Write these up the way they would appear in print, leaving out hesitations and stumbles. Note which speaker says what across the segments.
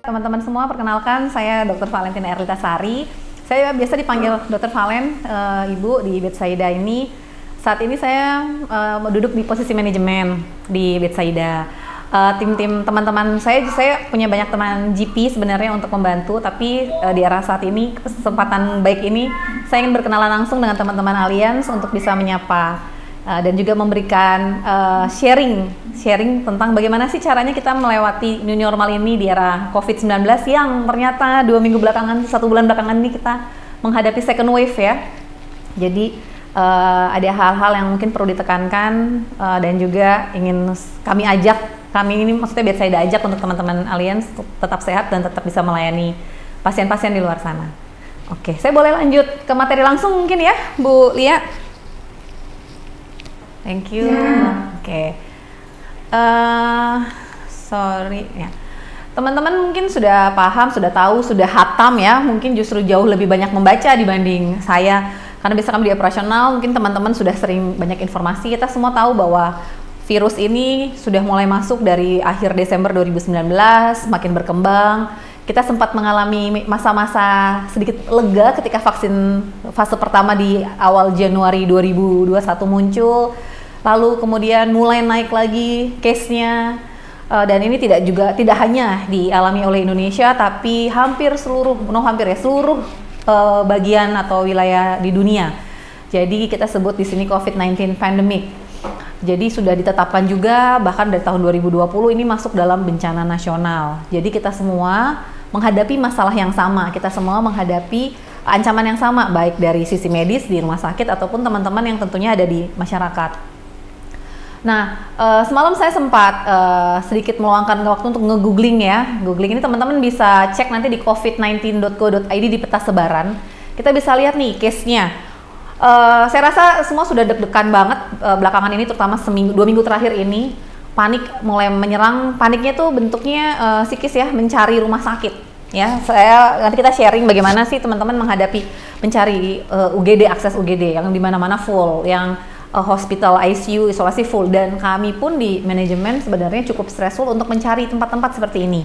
Speaker 1: Teman-teman semua, perkenalkan saya Dr. Valentina Erlitasari. Saya biasa dipanggil Dr. Valen, Ibu di Betsaida ini. Saat ini saya duduk di posisi manajemen di Betsaida. Tim-tim teman-teman saya punya banyak teman GP sebenarnya untuk membantu, tapi di era saat ini, kesempatan baik ini, saya ingin berkenalan langsung dengan teman-teman Allianz untuk bisa menyapa dan juga memberikan sharing tentang bagaimana sih caranya kita melewati new normal ini di era COVID-19 yang ternyata 1 bulan belakangan ini kita menghadapi second wave ya. Jadi ada hal-hal yang mungkin perlu ditekankan dan juga ingin kami ini maksudnya Betsaida ajak untuk teman-teman Allianz tetap sehat dan tetap bisa melayani pasien-pasien di luar sana. Oke, saya boleh lanjut ke materi langsung mungkin ya, Bu Lia. Thank you. Oke. Sorry ya. Teman-teman mungkin sudah paham, sudah tahu, sudah hatam ya. Mungkin justru jauh lebih banyak membaca dibanding saya. Karena biasa kami di operasional, mungkin teman-teman sudah sering banyak informasi. Kita semua tahu bahwa virus ini sudah mulai masuk dari akhir Desember 2019, makin berkembang. Kita sempat mengalami masa-masa sedikit lega ketika vaksin fase pertama di awal Januari 2021 muncul. Lalu kemudian mulai naik lagi case-nya, dan ini tidak hanya dialami oleh Indonesia, tapi seluruh bagian atau wilayah di dunia. Jadi kita sebut di sini COVID-19 pandemic. Jadi sudah ditetapkan juga bahkan dari tahun 2020 ini masuk dalam bencana nasional. Jadi kita semua menghadapi masalah yang sama, kita semua menghadapi ancaman yang sama, baik dari sisi medis di rumah sakit ataupun teman-teman yang tentunya ada di masyarakat. Nah, semalam saya sempat sedikit meluangkan waktu untuk nge-googling ya. Googling ini teman-teman bisa cek nanti di covid19.go.id di peta sebaran. Kita bisa lihat nih case-nya. Saya rasa semua sudah deg-degan banget belakangan ini, terutama 2 minggu terakhir ini. Panik mulai menyerang. Paniknya tuh bentuknya psikis ya, mencari rumah sakit. Ya, nanti kita sharing bagaimana sih teman-teman mencari UGD, akses UGD yang di mana-mana full, yang hospital ICU isolasi full, dan kami pun di manajemen sebenarnya cukup stressful untuk mencari tempat-tempat seperti ini.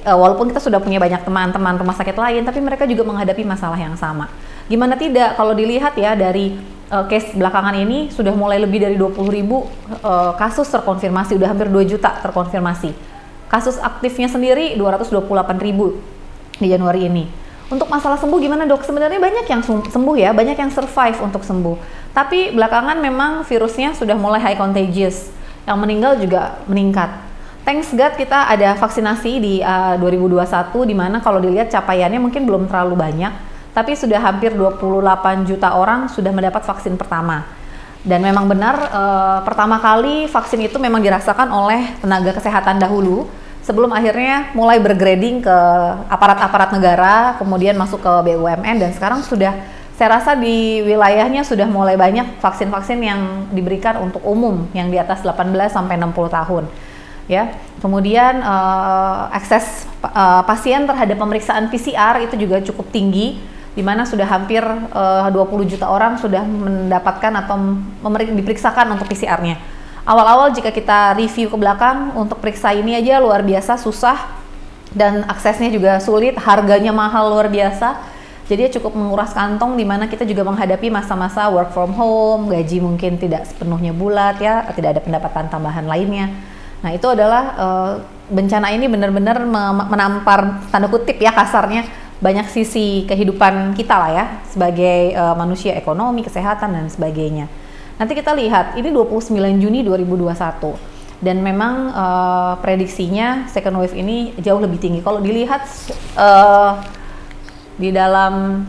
Speaker 1: Walaupun kita sudah punya banyak teman-teman rumah sakit lain, tapi mereka juga menghadapi masalah yang sama. Gimana tidak kalau dilihat ya dari case belakangan ini sudah mulai lebih dari 20.000 kasus terkonfirmasi, udah hampir 2 juta terkonfirmasi. Kasus aktifnya sendiri 228.000 di Januari ini. Untuk masalah sembuh gimana dok? Sebenarnya banyak yang sembuh ya, banyak yang survive untuk sembuh. Tapi belakangan memang virusnya sudah mulai high contagious, yang meninggal juga meningkat. Thanks God kita ada vaksinasi di 2021, di mana kalau dilihat capaiannya mungkin belum terlalu banyak, tapi sudah hampir 28 juta orang sudah mendapat vaksin pertama. Dan memang benar pertama kali vaksin itu memang dirasakan oleh tenaga kesehatan dahulu, sebelum akhirnya mulai bergrading ke aparat-aparat negara, kemudian masuk ke BUMN, dan sekarang saya rasa di wilayahnya sudah mulai banyak vaksin-vaksin yang diberikan untuk umum yang di atas 18 sampai 60 tahun. Ya. Kemudian akses pasien terhadap pemeriksaan PCR itu juga cukup tinggi, di mana sudah hampir 20 juta orang sudah mendapatkan atau diperiksakan untuk PCR-nya. Awal-awal jika kita review ke belakang, untuk periksa ini aja luar biasa susah dan aksesnya juga sulit, harganya mahal luar biasa. Jadi cukup menguras kantong, di mana kita juga menghadapi masa-masa work from home, gaji mungkin tidak sepenuhnya bulat ya, tidak ada pendapatan tambahan lainnya. Nah itu adalah bencana ini benar-benar menampar tanda kutip ya kasarnya banyak sisi kehidupan kita lah ya sebagai manusia, ekonomi, kesehatan dan sebagainya. Nanti kita lihat ini 29 Juni 2021 dan memang prediksinya second wave ini jauh lebih tinggi. Kalau dilihat di dalam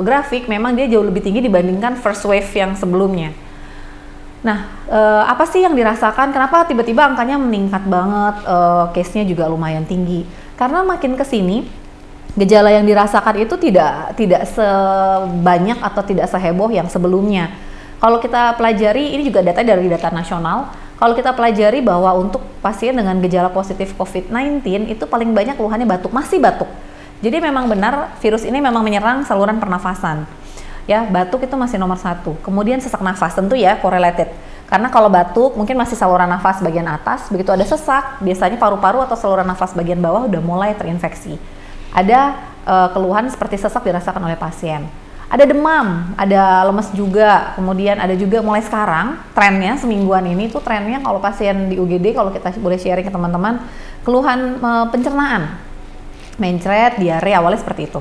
Speaker 1: grafik memang dia jauh lebih tinggi dibandingkan first wave yang sebelumnya. Nah, apa sih yang dirasakan? Kenapa tiba-tiba angkanya meningkat banget? Case-nya juga lumayan tinggi. Karena makin kesini gejala yang dirasakan itu tidak sebanyak atau tidak seheboh yang sebelumnya. Kalau kita pelajari, ini juga data dari data nasional. Kalau kita pelajari bahwa untuk pasien dengan gejala positif COVID-19 itu paling banyak keluhannya batuk, masih batuk. Jadi memang benar virus ini memang menyerang saluran pernafasan. Ya, batuk itu masih nomor 1. Kemudian sesak nafas tentu ya correlated. Karena kalau batuk mungkin masih saluran nafas bagian atas, begitu ada sesak, biasanya paru-paru atau saluran nafas bagian bawah udah mulai terinfeksi. Ada keluhan seperti sesak dirasakan oleh pasien. Ada demam, ada lemes juga, kemudian ada juga mulai sekarang trennya semingguan ini tuh trennya kalau pasien di UGD, kalau kita boleh sharing ke teman-teman, keluhan pencernaan, mencret, diare, awalnya seperti itu.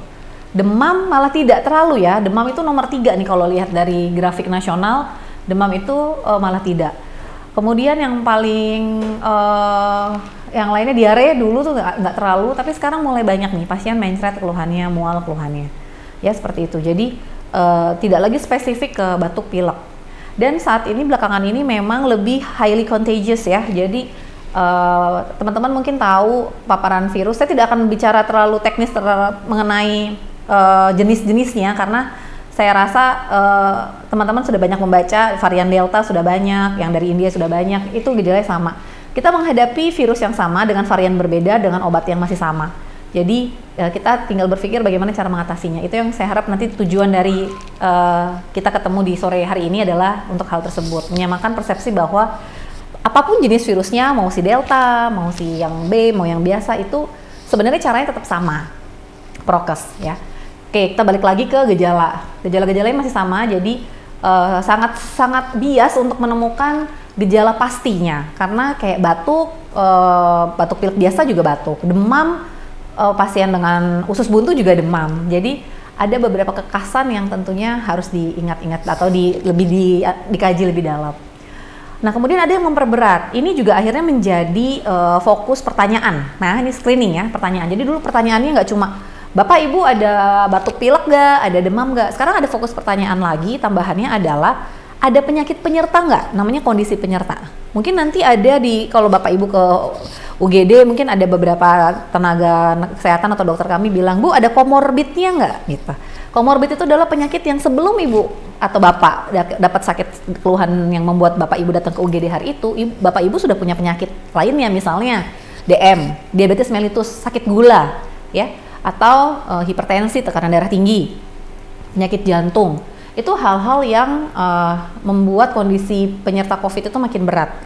Speaker 1: Demam malah tidak terlalu ya, demam itu nomor 3 nih kalau lihat dari grafik nasional, demam itu malah tidak. Kemudian yang paling yang lainnya diare dulu tuh nggak terlalu, tapi sekarang mulai banyak nih pasien mencret keluhannya, mual keluhannya. Ya seperti itu. Jadi tidak lagi spesifik ke batuk pilek. Dan saat ini belakangan ini memang lebih highly contagious ya. Jadi teman-teman mungkin tahu paparan virus. Saya tidak akan bicara terlalu teknis mengenai jenis-jenisnya karena saya rasa teman-teman sudah banyak membaca varian Delta sudah banyak, yang dari India sudah banyak. Itu gejalanya sama. Kita menghadapi virus yang sama dengan varian berbeda dengan obat yang masih sama. Jadi kita tinggal berpikir bagaimana cara mengatasinya. Itu yang saya harap nanti tujuan dari kita ketemu di sore hari ini adalah untuk hal tersebut. Menyamakan persepsi bahwa apapun jenis virusnya, mau si Delta, mau si yang B, mau yang biasa, itu sebenarnya caranya tetap sama. Prokes ya. Oke, kita balik lagi ke gejala. Gejala-gejalanya masih sama, jadi sangat bias untuk menemukan gejala pastinya. Karena kayak batuk, batuk pilek biasa juga batuk, demam, pasien dengan usus buntu juga demam. Jadi ada beberapa kekasan yang tentunya harus diingat-ingat atau dikaji lebih dalam. Nah kemudian ada yang memperberat. Ini juga akhirnya menjadi fokus pertanyaan. Nah ini screening ya, pertanyaan. Jadi dulu pertanyaannya nggak cuma Bapak Ibu ada batuk pilek nggak, ada demam nggak. Sekarang ada fokus pertanyaan lagi. Tambahannya adalah ada penyakit penyerta nggak? Namanya kondisi penyerta. Mungkin nanti ada kalau Bapak Ibu ke UGD mungkin ada beberapa tenaga kesehatan atau dokter kami bilang, Bu ada komorbidnya nggak? Gitu. Komorbid itu adalah penyakit yang sebelum Ibu atau Bapak dapat sakit keluhan yang membuat Bapak Ibu datang ke UGD hari itu, Bapak Ibu sudah punya penyakit lainnya, misalnya DM, diabetes mellitus, sakit gula, ya, atau hipertensi, tekanan darah tinggi, penyakit jantung. Itu hal-hal yang membuat kondisi penyerta COVID itu makin berat.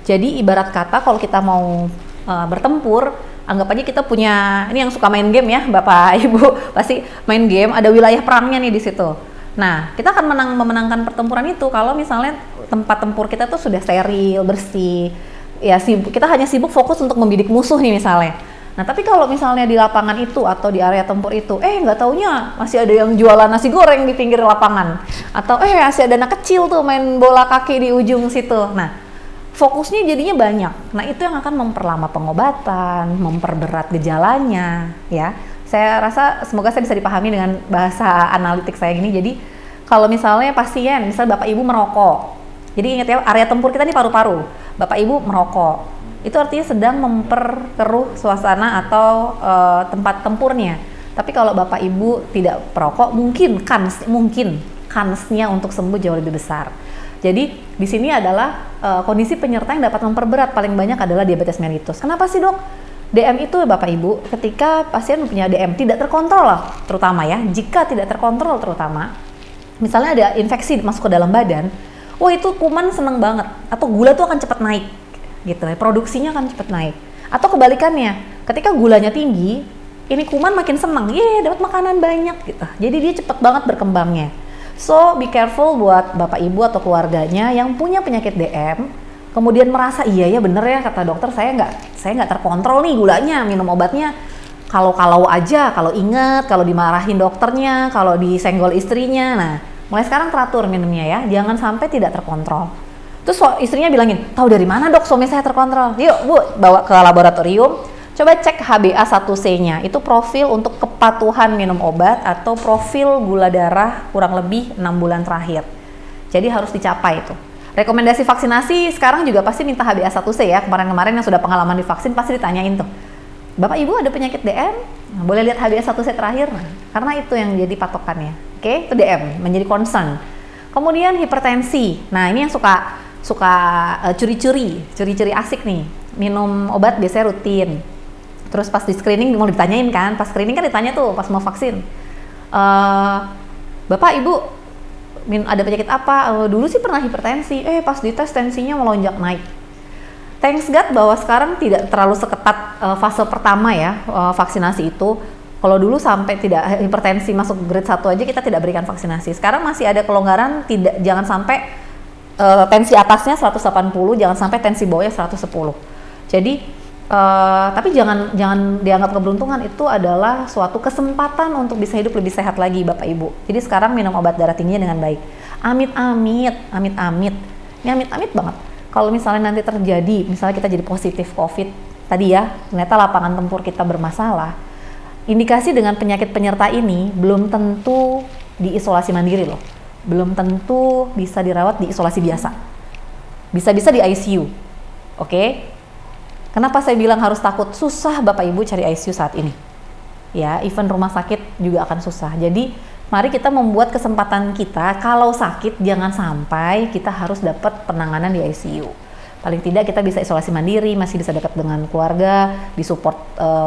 Speaker 1: Jadi ibarat kata kalau kita mau bertempur, anggap aja kita punya, ini yang suka main game ya Bapak Ibu pasti main game, ada wilayah perangnya nih di situ. Nah kita akan memenangkan pertempuran itu kalau misalnya tempat tempur kita tuh sudah steril, bersih, ya kita hanya sibuk fokus untuk membidik musuh nih misalnya. Nah tapi kalau misalnya di lapangan itu atau di area tempur itu, nggak taunya masih ada yang jualan nasi goreng di pinggir lapangan, atau masih ada anak kecil tuh main bola kaki di ujung situ. Nah fokusnya jadinya banyak. Nah itu yang akan memperlama pengobatan, memperberat gejalanya, ya. Saya rasa semoga saya bisa dipahami dengan bahasa analitik saya gini. Jadi kalau misalnya pasien, misalnya Bapak Ibu merokok, jadi ingat ya area tempur kita ini paru-paru. Bapak Ibu merokok, itu artinya sedang memperkeruh suasana atau tempat tempurnya. Tapi kalau Bapak Ibu tidak perokok, mungkin kansnya untuk sembuh jauh lebih besar. Jadi di sini adalah kondisi penyerta yang dapat memperberat paling banyak adalah diabetes mellitus. Kenapa sih dok? DM itu Bapak Ibu, ketika pasien punya DM tidak terkontrol lah, terutama ya, jika tidak terkontrol terutama, misalnya ada infeksi masuk ke dalam badan, wah itu kuman seneng banget, atau gula tuh akan cepat naik, gitu ya, produksinya akan cepat naik. Atau kebalikannya, ketika gulanya tinggi, ini kuman makin seneng, dapat makanan banyak gitu, jadi dia cepat banget berkembangnya. So be careful buat Bapak Ibu atau keluarganya yang punya penyakit DM, kemudian merasa iya ya bener ya kata dokter saya nggak terkontrol nih gulanya, minum obatnya kalau aja, kalau inget, kalau dimarahin dokternya, kalau disenggol istrinya. Nah mulai sekarang teratur minumnya ya, jangan sampai tidak terkontrol. Terus istrinya bilangin, tahu dari mana dok suami saya terkontrol? Yuk Bu bawa ke laboratorium, coba cek HbA1c-nya, itu profil untuk kepatuhan minum obat atau profil gula darah kurang lebih 6 bulan terakhir. Jadi harus dicapai itu. Rekomendasi vaksinasi sekarang juga pasti minta HbA1c ya, kemarin-kemarin yang sudah pengalaman divaksin pasti ditanyain tuh. Bapak Ibu ada penyakit DM? Nah, boleh lihat HbA1c terakhir? Nah, karena itu yang jadi patokannya. Oke, itu DM, menjadi concern. Kemudian hipertensi. Nah, ini yang suka suka curi-curi asik nih, minum obat biasanya rutin. Terus pas di screening mau ditanyain kan, pas screening kan ditanya tuh pas mau vaksin, Bapak Ibu ada penyakit apa? Dulu sih pernah hipertensi, pas dites tensinya melonjak naik. Thanks God bahwa sekarang tidak terlalu seketat fase pertama ya, vaksinasi itu. Kalau dulu sampai tidak hipertensi masuk grade 1 aja kita tidak berikan vaksinasi. Sekarang masih ada kelonggaran, jangan sampai tensi atasnya 180, jangan sampai tensi bawahnya 110. Jadi tapi jangan dianggap keberuntungan, itu adalah suatu kesempatan untuk bisa hidup lebih sehat lagi Bapak Ibu. Jadi sekarang minum obat darah tingginya dengan baik. Amit-amit. Ini amit-amit banget. Kalau misalnya nanti terjadi, misalnya kita jadi positif COVID tadi ya, ternyata lapangan tempur kita bermasalah. Indikasi dengan penyakit penyerta ini belum tentu diisolasi mandiri loh. Belum tentu bisa dirawat di isolasi biasa. Bisa-bisa di ICU. Oke? Kenapa saya bilang harus takut? Susah Bapak Ibu cari ICU saat ini. Ya, even rumah sakit juga akan susah. Jadi, mari kita membuat kesempatan kita, kalau sakit jangan sampai kita harus dapat penanganan di ICU. Paling tidak kita bisa isolasi mandiri, masih bisa dekat dengan keluarga, disupport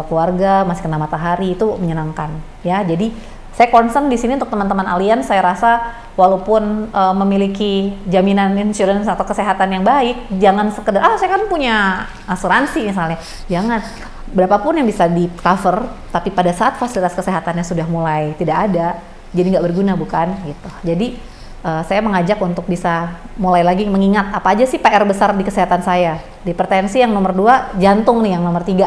Speaker 1: keluarga, masih kena matahari, itu menyenangkan. Ya, jadi saya concern di sini untuk teman-teman Allianz. Saya rasa walaupun memiliki jaminan insurance atau kesehatan yang baik, jangan sekedar saya kan punya asuransi misalnya. Jangan, berapapun yang bisa di cover, tapi pada saat fasilitas kesehatannya sudah mulai tidak ada, jadi nggak berguna, bukan gitu. Jadi saya mengajak untuk bisa mulai lagi mengingat apa aja sih PR besar di kesehatan saya. Hipertensi yang nomor 2, jantung nih yang nomor 3.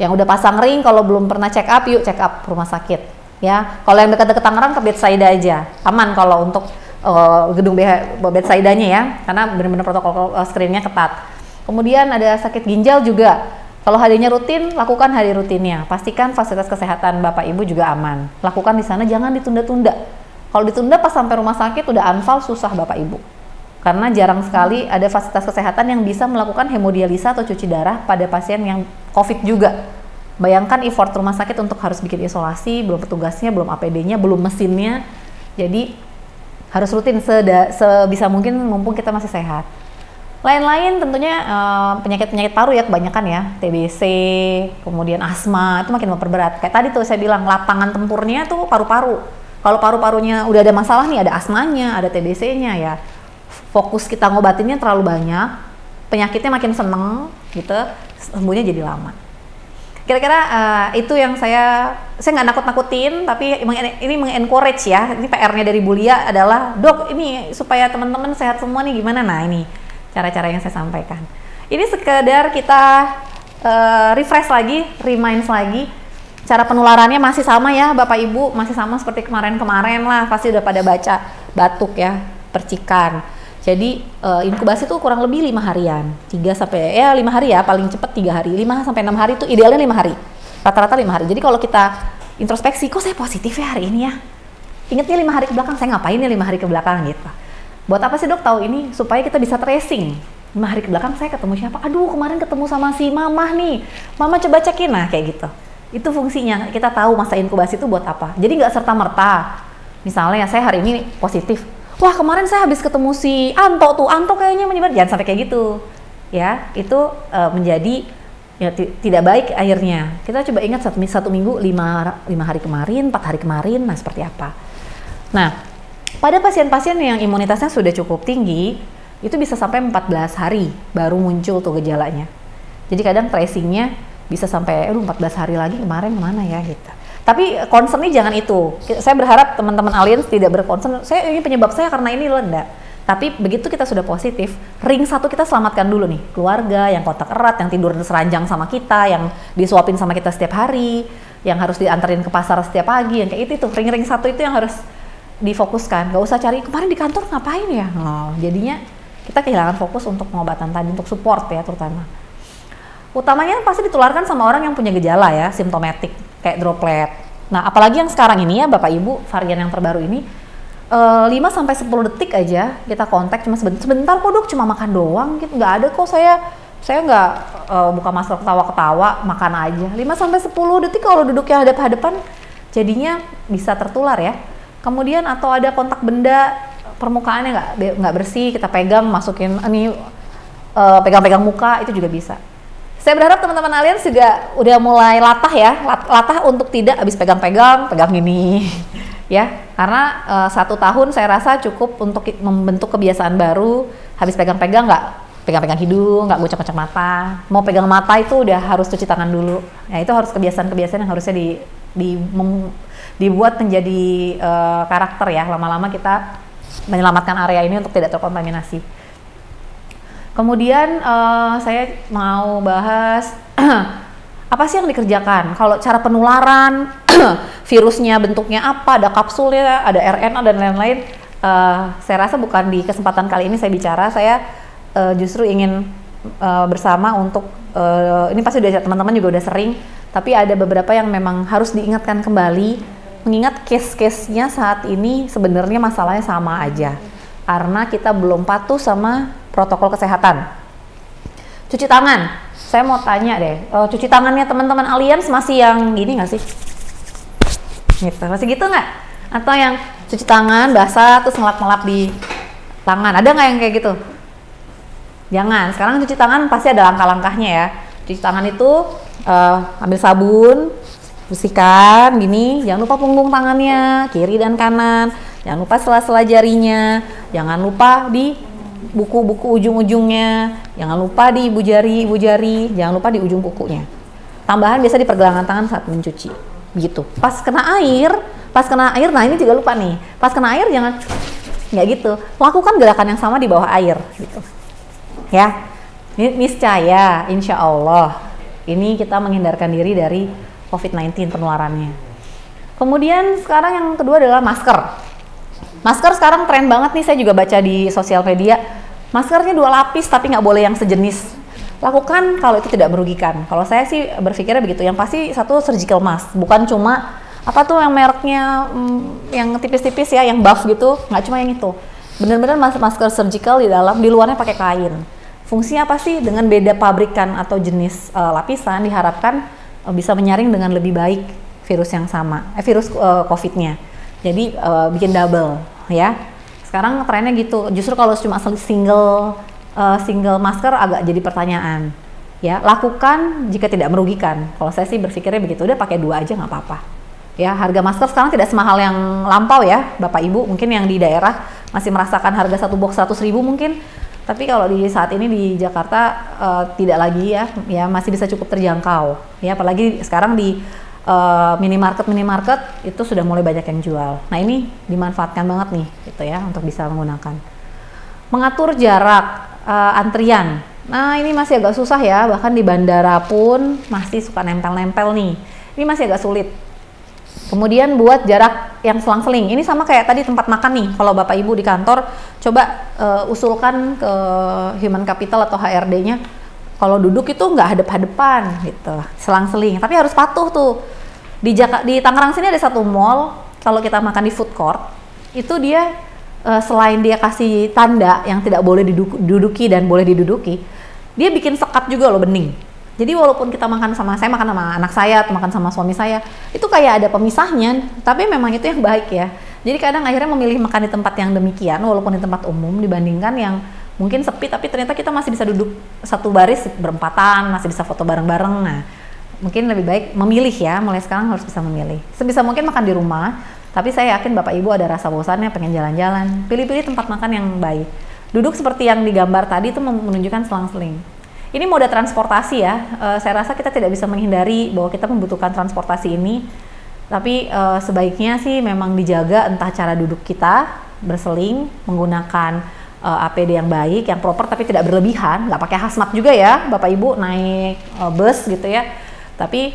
Speaker 1: Yang udah pasang ring, kalau belum pernah check up, yuk check up rumah sakit. Ya, kalau yang dekat-dekat Tangerang ke bedside aja, aman kalau untuk gedung bedside-nya ya, karena benar-benar protokol screeningnya ketat. Kemudian ada sakit ginjal juga, kalau HD-nya rutin, lakukan HD rutinnya. Pastikan fasilitas kesehatan Bapak Ibu juga aman. Lakukan di sana, jangan ditunda-tunda. Kalau ditunda pas sampai rumah sakit udah anfal, susah Bapak Ibu. Karena jarang sekali ada fasilitas kesehatan yang bisa melakukan hemodialisa atau cuci darah pada pasien yang COVID juga. Bayangkan effort rumah sakit untuk harus bikin isolasi, belum petugasnya, belum APD-nya, belum mesinnya. Jadi harus rutin sebisa mungkin mumpung kita masih sehat. Lain-lain tentunya penyakit-penyakit paru ya kebanyakan ya, TBC, kemudian asma, itu makin memperberat. Kayak tadi tuh saya bilang lapangan tempurnya tuh paru-paru. Kalau paru-parunya udah ada masalah nih, ada asmanya, ada TBC-nya ya. Fokus kita ngobatinnya terlalu banyak, penyakitnya makin seneng gitu, sembuhnya jadi lama. Kira-kira itu yang saya nggak nakut-nakutin, tapi ini meng-encourage ya. Ini PR-nya dari Bu Lia adalah, Dok, ini supaya teman-teman sehat semua nih gimana? Nah, ini cara-cara yang saya sampaikan. Ini sekedar kita refresh lagi, reminds lagi. Cara penularannya masih sama ya Bapak Ibu, masih sama seperti kemarin-kemarin lah, pasti udah pada baca, batuk ya, percikan. Jadi inkubasi itu kurang lebih 5 harian, 5 hari ya, paling cepat 3 hari, 5 sampai 6 hari itu idealnya 5 hari, rata-rata 5 hari. Jadi kalau kita introspeksi, kok saya positif ya hari ini ya? Ingatnya 5 hari ke belakang, saya ngapain ya 5 hari ke belakang gitu. Buat apa sih Dok tahu ini? Supaya kita bisa tracing. 5 hari ke belakang saya ketemu siapa? Aduh, kemarin ketemu sama si Mamah nih. Mama coba cekin, nah kayak gitu. Itu fungsinya, kita tahu masa inkubasi itu buat apa. Jadi nggak serta-merta. Misalnya saya hari ini positif. Wah, kemarin saya habis ketemu si Anto tuh. Anto kayaknya menyebar. Jangan sampai kayak gitu. Ya, itu menjadi ya tidak baik akhirnya. Kita coba ingat satu minggu 5 hari kemarin, 4 hari kemarin, nah seperti apa. Nah, pada pasien-pasien yang imunitasnya sudah cukup tinggi, itu bisa sampai 14 hari baru muncul tuh gejalanya. Jadi kadang tracingnya bisa sampai 14 hari lagi kemarin kemana ya gitu. Tapi concernnya jangan itu. Saya berharap teman-teman Allianz tidak berconcern, ini penyebab saya karena ini enggak. Tapi begitu kita sudah positif, ring 1 kita selamatkan dulu nih. Keluarga, yang kontak erat, yang tidur seranjang sama kita, yang disuapin sama kita setiap hari, yang harus dianterin ke pasar setiap pagi, yang kayak itu tuh. Ring 1 itu yang harus difokuskan. Gak usah cari, kemarin di kantor ngapain ya? Jadinya kita kehilangan fokus untuk pengobatan tadi, untuk support ya terutama. Utamanya pasti ditularkan sama orang yang punya gejala ya, simptomatik, kayak droplet. Nah, apalagi yang sekarang ini ya Bapak Ibu, varian yang terbaru ini, 5-10 detik aja kita kontak, cuma sebentar kok Dok, cuma makan doang gitu, nggak ada kok saya nggak buka masker ketawa-ketawa, makan aja. 5-10 detik kalau duduknya hadap-hadapan, jadinya bisa tertular ya. Kemudian atau ada kontak benda permukaannya nggak bersih, kita pegang, masukin ini pegang-pegang muka, itu juga bisa. Saya berharap teman-teman aliens juga udah mulai latah ya, latah untuk tidak habis pegang-pegang, pegang ini, ya. Karena 1 tahun saya rasa cukup untuk membentuk kebiasaan baru. Habis pegang-pegang nggak pegang-pegang hidung, nggak gocek-gocek mata. Mau pegang mata itu udah harus cuci tangan dulu. Ya itu harus kebiasaan-kebiasaan yang harusnya dibuat menjadi karakter ya. Lama-lama kita menyelamatkan area ini untuk tidak terkontaminasi. Kemudian saya mau bahas apa sih yang dikerjakan? Kalau cara penularan, virusnya bentuknya apa, ada kapsulnya, ada RNA dan lain-lain. Saya rasa bukan di kesempatan kali ini saya bicara. Saya justru ingin bersama untuk ini pasti udah teman-teman juga udah sering, tapi ada beberapa yang memang harus diingatkan kembali. Mengingat case-case-nya saat ini sebenarnya masalahnya sama aja. Karena kita belum patuh sama protokol kesehatan. Cuci tangan, saya mau tanya deh, cuci tangannya teman-teman aliens masih yang gini nggak sih? Gitu, masih gitu nggak? Atau yang cuci tangan basah terus ngelap-ngelap di tangan, ada nggak yang kayak gitu? Jangan, sekarang cuci tangan pasti ada langkah-langkahnya ya. Cuci tangan itu ambil sabun, bersihkan gini, jangan lupa punggung tangannya, kiri dan kanan. Jangan lupa sela-sela jarinya, jangan lupa di buku-buku ujung-ujungnya, jangan lupa di ibu jari, jangan lupa di ujung kukunya. Tambahan biasa di pergelangan tangan saat mencuci, gitu. Pas kena air, nah ini juga lupa nih. Pas kena air jangan, nggak gitu. Lakukan gerakan yang sama di bawah air, gitu. Ya, niscaya, insya Allah, ini kita menghindarkan diri dari COVID-19 penularannya. Kemudian sekarang yang kedua adalah masker. Masker sekarang tren banget nih, saya juga baca di sosial media. Maskernya 2 lapis tapi nggak boleh yang sejenis. Lakukan kalau itu tidak merugikan. Kalau saya sih berpikirnya begitu. Yang pasti satu surgical mask, bukan cuma apa tuh yang mereknya yang tipis-tipis ya, yang buff gitu. Nggak cuma yang itu. Benar-benar masker surgical di dalam, di luarnya pakai kain. Fungsinya apa sih? Dengan beda pabrikan atau jenis lapisan diharapkan bisa menyaring dengan lebih baik virus yang sama, virus COVID-nya. Jadi bikin double ya. Sekarang trennya gitu. Justru kalau cuma single masker agak jadi pertanyaan. Ya, lakukan jika tidak merugikan. Kalau saya sih berpikirnya begitu. Udah pakai 2 aja nggak apa-apa. Ya, harga masker sekarang tidak semahal yang lampau ya, Bapak Ibu. Mungkin yang di daerah masih merasakan harga 1 box 100.000 mungkin. Tapi kalau di saat ini di Jakarta tidak lagi ya masih bisa cukup terjangkau. Ya, apalagi sekarang di minimarket itu sudah mulai banyak yang jual. Nah ini dimanfaatkan banget nih gitu ya untuk bisa menggunakan. Mengatur jarak antrian. Nah ini masih agak susah ya, bahkan di bandara pun masih suka nempel-nempel nih. Ini masih agak sulit. Kemudian buat jarak yang selang-seling. Ini sama kayak tadi tempat makan nih. Kalau Bapak Ibu di kantor coba usulkan ke Human Capital atau HRD-nya. Kalau duduk itu nggak hadap-hadapan gitu, selang-seling. Tapi harus patuh tuh. Di Tangerang sini ada satu mall, kalau kita makan di food court, itu dia selain dia kasih tanda yang tidak boleh diduduki dan boleh diduduki, dia bikin sekat juga loh, bening. Jadi walaupun kita makan sama anak saya atau makan sama suami saya, itu kayak ada pemisahnya, tapi memang itu yang baik ya. Jadi kadang akhirnya memilih makan di tempat yang demikian, walaupun di tempat umum, dibandingkan yang mungkin sepi, tapi ternyata kita masih bisa duduk satu baris berempatan, masih bisa foto bareng-bareng. Nah, mungkin lebih baik memilih ya, mulai sekarang harus bisa memilih. Sebisa mungkin makan di rumah, tapi saya yakin Bapak Ibu ada rasa bosannya, pengen jalan-jalan. Pilih-pilih tempat makan yang baik. Duduk seperti yang digambar tadi itu menunjukkan selang-seling. Ini moda transportasi ya, saya rasa kita tidak bisa menghindari bahwa kita membutuhkan transportasi ini. Tapi sebaiknya sih memang dijaga entah cara duduk kita, berseling, menggunakan APD yang baik, yang proper tapi tidak berlebihan, nggak pakai hazmat juga ya Bapak Ibu naik bus gitu ya. Tapi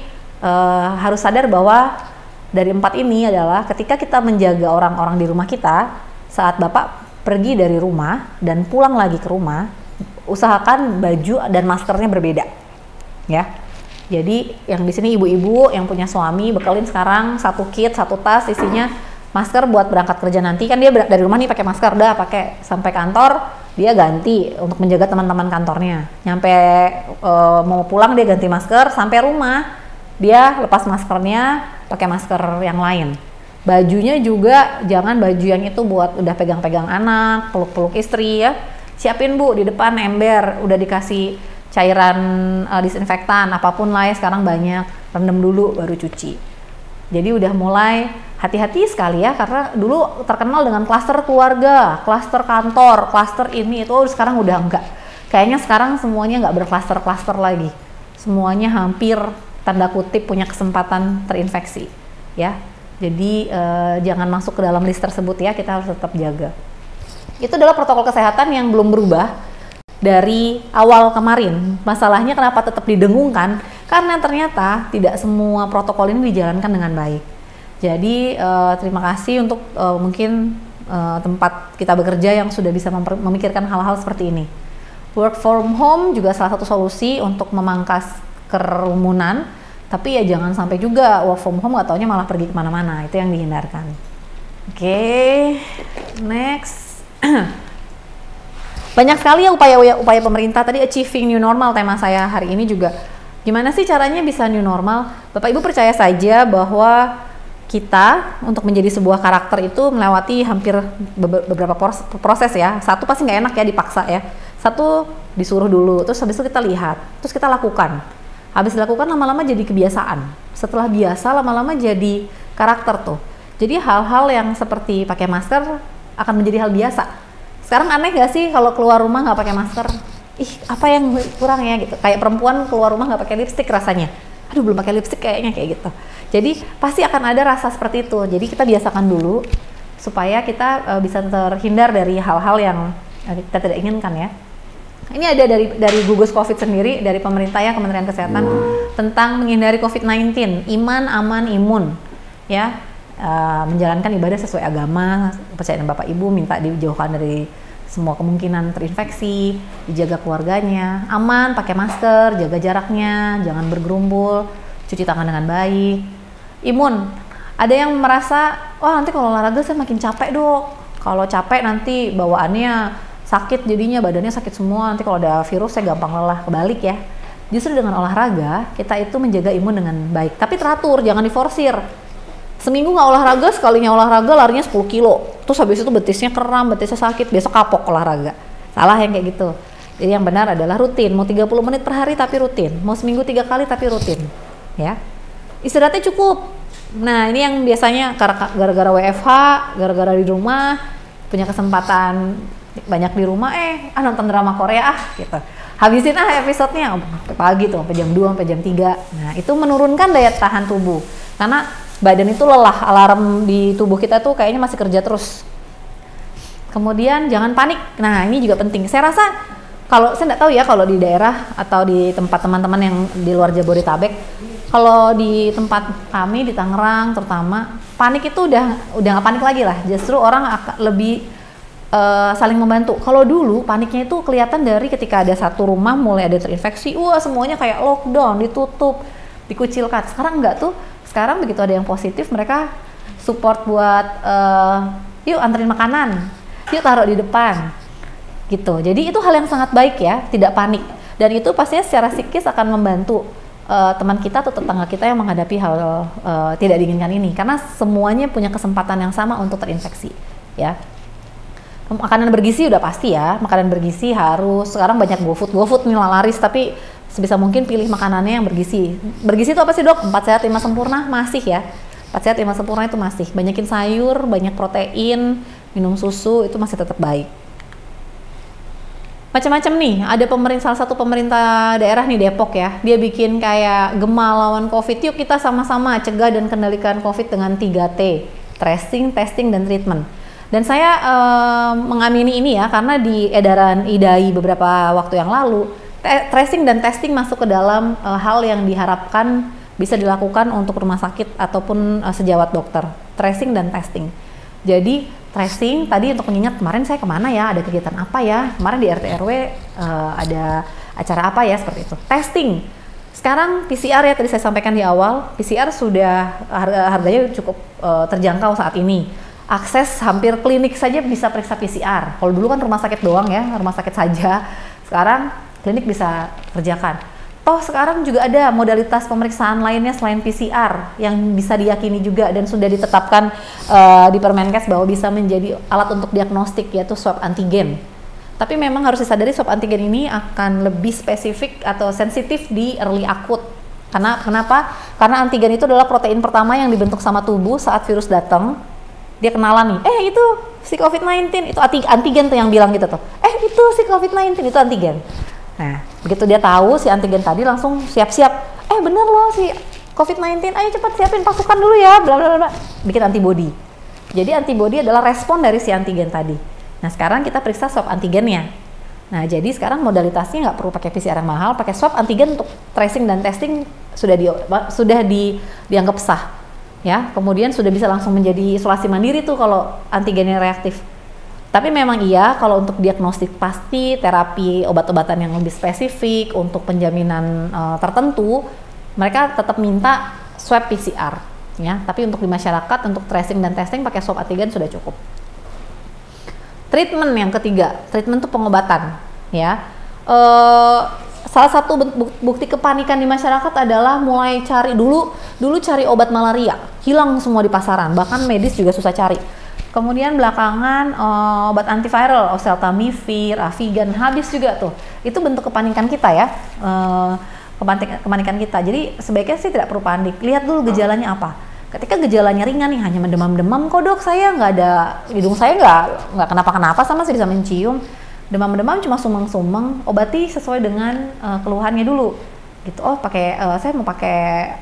Speaker 1: harus sadar bahwa dari 4 ini adalah ketika kita menjaga orang-orang di rumah kita, saat Bapak pergi dari rumah dan pulang lagi ke rumah, usahakan baju dan maskernya berbeda, ya. Jadi yang di sini ibu-ibu yang punya suami bekalin sekarang 1 kit, 1 tas isinya masker buat berangkat kerja nanti. Kan dia dari rumah nih pakai masker, udah pakai sampai kantor dia ganti untuk menjaga teman-teman kantornya. Nyampe mau pulang dia ganti masker, sampai rumah dia lepas maskernya pakai masker yang lain. Bajunya juga jangan baju yang itu buat udah pegang-pegang anak, peluk-peluk istri ya. Siapin Bu, di depan ember udah dikasih cairan disinfektan, apapun lah ya sekarang banyak, rendam dulu baru cuci. Jadi udah mulai hati-hati sekali ya, karena dulu terkenal dengan klaster keluarga, klaster kantor, klaster ini itu sekarang udah enggak. Kayaknya sekarang semuanya nggak berklaster-klaster lagi. Semuanya hampir tanda kutip punya kesempatan terinfeksi ya. Jadi jangan masuk ke dalam list tersebut ya, kita harus tetap jaga. Itu adalah protokol kesehatan yang belum berubah dari awal kemarin. Masalahnya kenapa tetap didengungkan? Karena ternyata tidak semua protokol ini dijalankan dengan baik. Jadi terima kasih untuk mungkin tempat kita bekerja yang sudah bisa memikirkan hal-hal seperti ini. Work from home juga salah satu solusi untuk memangkas kerumunan. Tapi ya jangan sampai juga work from home gak taunya malah pergi kemana-mana, itu yang dihindarkan. Oke, next. Banyak sekali ya upaya pemerintah, tadi achieving new normal tema saya hari ini juga. Gimana sih caranya bisa new normal? Bapak Ibu percaya saja bahwa kita untuk menjadi sebuah karakter itu melewati hampir beberapa proses ya. Satu pasti nggak enak ya, dipaksa ya. Satu disuruh dulu, terus habis itu kita lihat, terus kita lakukan. Habis dilakukan lama-lama jadi kebiasaan. Setelah biasa lama-lama jadi karakter tuh. Jadi hal-hal yang seperti pakai masker akan menjadi hal biasa. Sekarang aneh gak sih kalau keluar rumah nggak pakai masker? Ih, apa yang kurang ya gitu. Kayak perempuan keluar rumah nggak pakai lipstik rasanya. Aduh, belum pakai lipstik kayaknya kayak gitu. Jadi pasti akan ada rasa seperti itu. Jadi kita biasakan dulu supaya kita bisa terhindar dari hal-hal yang kita tidak inginkan ya. Ini ada dari gugus COVID sendiri, dari pemerintah ya, Kementerian Kesehatan, tentang menghindari COVID-19, iman, aman, imun, ya, menjalankan ibadah sesuai agama, kepercayaan Bapak Ibu, minta dijauhkan dari semua kemungkinan terinfeksi, dijaga keluarganya, aman, pakai masker, jaga jaraknya, jangan bergerumbul, cuci tangan dengan baik. Imun, ada yang merasa, wah nanti kalau olahraga saya makin capek dok, kalau capek nanti bawaannya sakit, jadinya badannya sakit semua, nanti kalau ada virus saya gampang lelah. Kebalik ya, justru dengan olahraga kita itu menjaga imun dengan baik, tapi teratur, jangan diforsir. Seminggu nggak olahraga, sekalinya olahraga larinya 10 kilo, terus habis itu betisnya kram, betisnya sakit, besok kapok olahraga. Salah yang kayak gitu. Jadi yang benar adalah rutin, mau 30 menit per hari tapi rutin, mau seminggu 3 kali tapi rutin ya. Istirahatnya cukup. Nah ini yang biasanya gara-gara WFH, gara-gara di rumah, punya kesempatan banyak di rumah, nonton drama Korea gitu, habisin episodenya pagi tuh sampai jam 2 sampai jam 3. Nah itu menurunkan daya tahan tubuh karena badan itu lelah, alarm di tubuh kita tuh kayaknya masih kerja terus. Kemudian jangan panik. Nah ini juga penting, saya rasa kalau saya nggak tahu ya kalau di daerah atau di tempat teman-teman yang di luar Jabodetabek, kalau di tempat kami di Tangerang terutama, panik itu udah nggak panik lagi lah, justru orang akan lebih saling membantu. Kalau dulu paniknya itu kelihatan dari ketika ada satu rumah mulai ada terinfeksi, wah semuanya kayak lockdown, ditutup, dikucilkan. Sekarang enggak tuh. Sekarang begitu ada yang positif, mereka support buat yuk anterin makanan, yuk taruh di depan, gitu. Jadi itu hal yang sangat baik ya, tidak panik. Dan itu pastinya secara psikis akan membantu teman kita atau tetangga kita yang menghadapi hal tidak diinginkan ini, karena semuanya punya kesempatan yang sama untuk terinfeksi, ya. Makanan bergizi udah pasti ya, makanan bergizi harus, sekarang banyak GoFood nih laris, tapi sebisa mungkin pilih makanannya yang bergizi. Bergizi itu apa sih dok? 4 sehat 5 sempurna masih ya, 4 sehat 5 sempurna itu masih, banyakin sayur, banyak protein, minum susu itu masih tetap baik. Macam-macam nih, ada salah satu pemerintah daerah nih Depok ya, dia bikin kayak Gema lawan COVID, yuk kita sama-sama cegah dan kendalikan COVID dengan 3T, tracing, testing, dan treatment. Dan saya mengamini ini ya, karena di edaran IDAI beberapa waktu yang lalu, tracing dan testing masuk ke dalam hal yang diharapkan bisa dilakukan untuk rumah sakit ataupun sejawat dokter, tracing dan testing. Jadi tracing tadi untuk mengingat kemarin saya kemana ya, ada kegiatan apa ya, kemarin di RT RW ada acara apa ya, seperti itu. Testing, sekarang PCR ya, tadi saya sampaikan di awal, PCR sudah harganya cukup terjangkau saat ini. Akses hampir klinik saja bisa periksa PCR. Kalau dulu kan rumah sakit doang ya, rumah sakit saja. Sekarang klinik bisa kerjakan. Toh sekarang juga ada modalitas pemeriksaan lainnya selain PCR yang bisa diyakini juga dan sudah ditetapkan di Permenkes bahwa bisa menjadi alat untuk diagnostik, yaitu swab antigen. Tapi memang harus disadari swab antigen ini akan lebih spesifik atau sensitif di early akut. Kenapa? Karena antigen itu adalah protein pertama yang dibentuk sama tubuh saat virus datang. Dia kenalan nih, itu si COVID-19, itu antigen tuh yang bilang gitu tuh. Itu si COVID-19, itu antigen. Nah, begitu dia tahu si antigen tadi langsung siap-siap. Bener loh si COVID-19, ayo cepat siapin pasukan dulu ya, bla bla bla. Bikin antibody. Jadi antibody adalah respon dari si antigen tadi. Nah, sekarang kita periksa swab antigennya. Nah, jadi sekarang modalitasnya nggak perlu pakai PCR yang mahal, pakai swab antigen untuk tracing dan testing sudah dianggap sah. Ya, kemudian sudah bisa langsung menjadi isolasi mandiri tuh kalau antigennya reaktif. Tapi memang iya kalau untuk diagnostik pasti, terapi obat-obatan yang lebih spesifik untuk penjaminan tertentu, mereka tetap minta swab PCR. Ya, tapi untuk di masyarakat untuk tracing dan testing pakai swab antigen sudah cukup. Treatment yang ketiga, treatment itu pengobatan. Ya, salah satu bukti kepanikan di masyarakat adalah mulai cari dulu cari obat malaria, hilang semua di pasaran, bahkan medis juga susah cari. Kemudian belakangan obat antiviral, oseltamivir, Avigan habis juga tuh. Itu bentuk kepanikan kita ya, kepanikan kita. Jadi sebaiknya sih tidak perlu panik. Lihat dulu gejalanya apa. Ketika gejalanya ringan nih, hanya demam-demam kok dok, saya nggak ada, hidung saya nggak kenapa-kenapa, sama saya bisa mencium. Demam-demam cuma sumeng-sumeng, obati sesuai dengan keluhannya dulu. Gitu. Saya mau pakai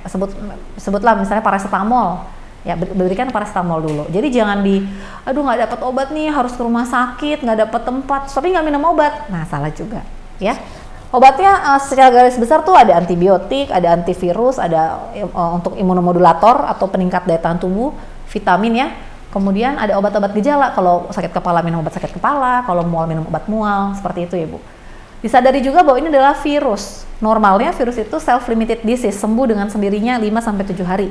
Speaker 1: sebutlah misalnya paracetamol. Ya, berikan paracetamol dulu. Jadi jangan nggak dapat obat nih, harus ke rumah sakit, nggak dapat tempat, tapi nggak minum obat. Nah, salah juga, ya. Obatnya secara garis besar tuh ada antibiotik, ada antivirus, ada untuk imunomodulator atau peningkat daya tahan tubuh, vitamin ya. Kemudian ada obat-obat gejala, kalau sakit kepala minum obat sakit kepala, kalau mual minum obat mual, seperti itu ya Bu. Disadari juga bahwa ini adalah virus. Normalnya virus itu self-limited disease, sembuh dengan sendirinya 5-7 hari.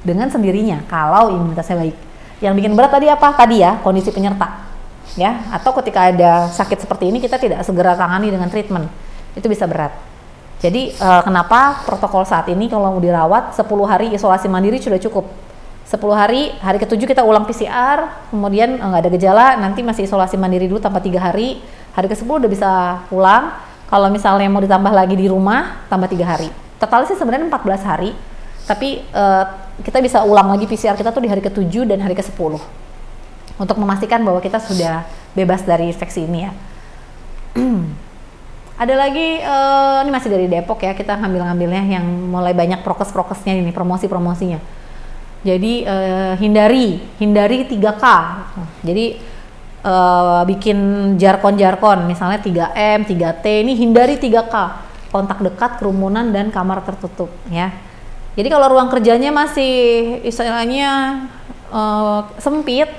Speaker 1: Dengan sendirinya, kalau imunitasnya baik. Yang bikin berat tadi apa? Tadi ya, kondisi penyerta. Ya, atau ketika ada sakit seperti ini kita tidak segera tangani dengan treatment. Itu bisa berat. Jadi kenapa protokol saat ini kalau mau dirawat 10 hari isolasi mandiri sudah cukup. 10 hari ke-7 kita ulang PCR, kemudian nggak ada gejala, nanti masih isolasi mandiri dulu tambah 3 hari. Hari ke-10 udah bisa pulang. Kalau misalnya mau ditambah lagi di rumah, tambah 3 hari. Total sih sebenarnya 14 hari. Tapi kita bisa ulang lagi PCR kita tuh di hari ke-7 dan hari ke-10 untuk memastikan bahwa kita sudah bebas dari infeksi ini ya. Ada lagi, ini masih dari Depok ya, kita ngambilnya yang mulai banyak prokesnya ini, promosi-promosinya. Jadi hindari 3K. Jadi bikin jargon-jargon, misalnya 3M, 3T, ini hindari 3K. Kontak dekat, kerumunan, dan kamar tertutup ya. Jadi kalau ruang kerjanya masih istilahnya sempit,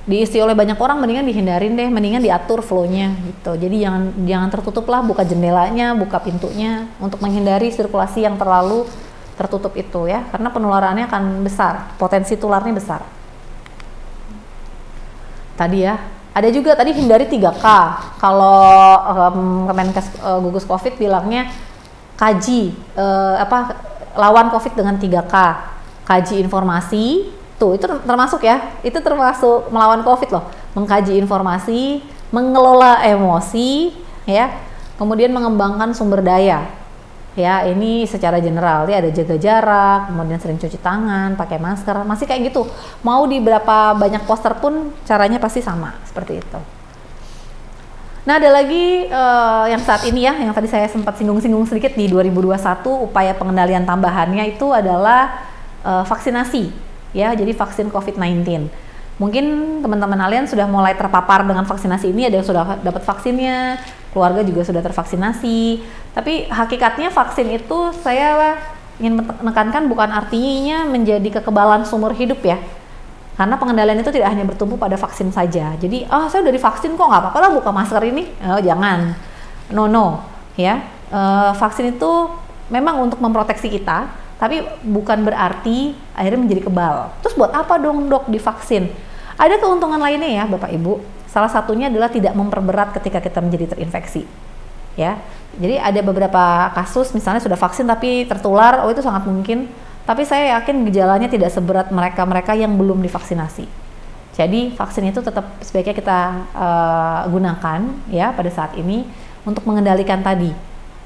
Speaker 1: diisi oleh banyak orang, mendingan dihindarin deh, mendingan diatur flow-nya gitu. Jadi jangan tertutup lah, buka jendelanya, buka pintunya untuk menghindari sirkulasi yang terlalu tertutup itu ya, karena penularannya akan besar, potensi tularnya besar. Tadi ya, ada juga tadi hindari 3K. Kalau Kemenkes gugus Covid bilangnya kaji lawan Covid dengan 3K. Kaji informasi, tuh itu termasuk ya, itu termasuk melawan Covid loh. Mengkaji informasi, mengelola emosi, ya, kemudian mengembangkan sumber daya. Ya, ini secara general, ya ada jaga jarak, kemudian sering cuci tangan, pakai masker, masih kayak gitu. Mau di berapa banyak poster pun caranya pasti sama, seperti itu. Nah, ada lagi yang saat ini ya, yang tadi saya sempat singgung-singgung sedikit di 2021, upaya pengendalian tambahannya itu adalah vaksinasi, ya, jadi vaksin COVID-19. Mungkin teman-teman kalian sudah mulai terpapar dengan vaksinasi ini, ada yang sudah dapat vaksinnya, keluarga juga sudah tervaksinasi. Tapi hakikatnya vaksin itu saya ingin menekankan bukan artinya menjadi kekebalan seumur hidup ya. Karena pengendalian itu tidak hanya bertumpu pada vaksin saja. Jadi, saya udah divaksin kok, nggak apa-apa lah buka masker ini. Jangan, no, ya. Vaksin itu memang untuk memproteksi kita, tapi bukan berarti akhirnya menjadi kebal. Terus buat apa dong dok divaksin? Ada keuntungan lainnya ya Bapak Ibu. Salah satunya adalah tidak memperberat ketika kita menjadi terinfeksi. ya. Jadi ada beberapa kasus misalnya sudah vaksin tapi tertular, itu sangat mungkin. Tapi saya yakin gejalanya tidak seberat mereka yang belum divaksinasi. Jadi vaksin itu tetap sebaiknya kita gunakan ya pada saat ini untuk mengendalikan tadi.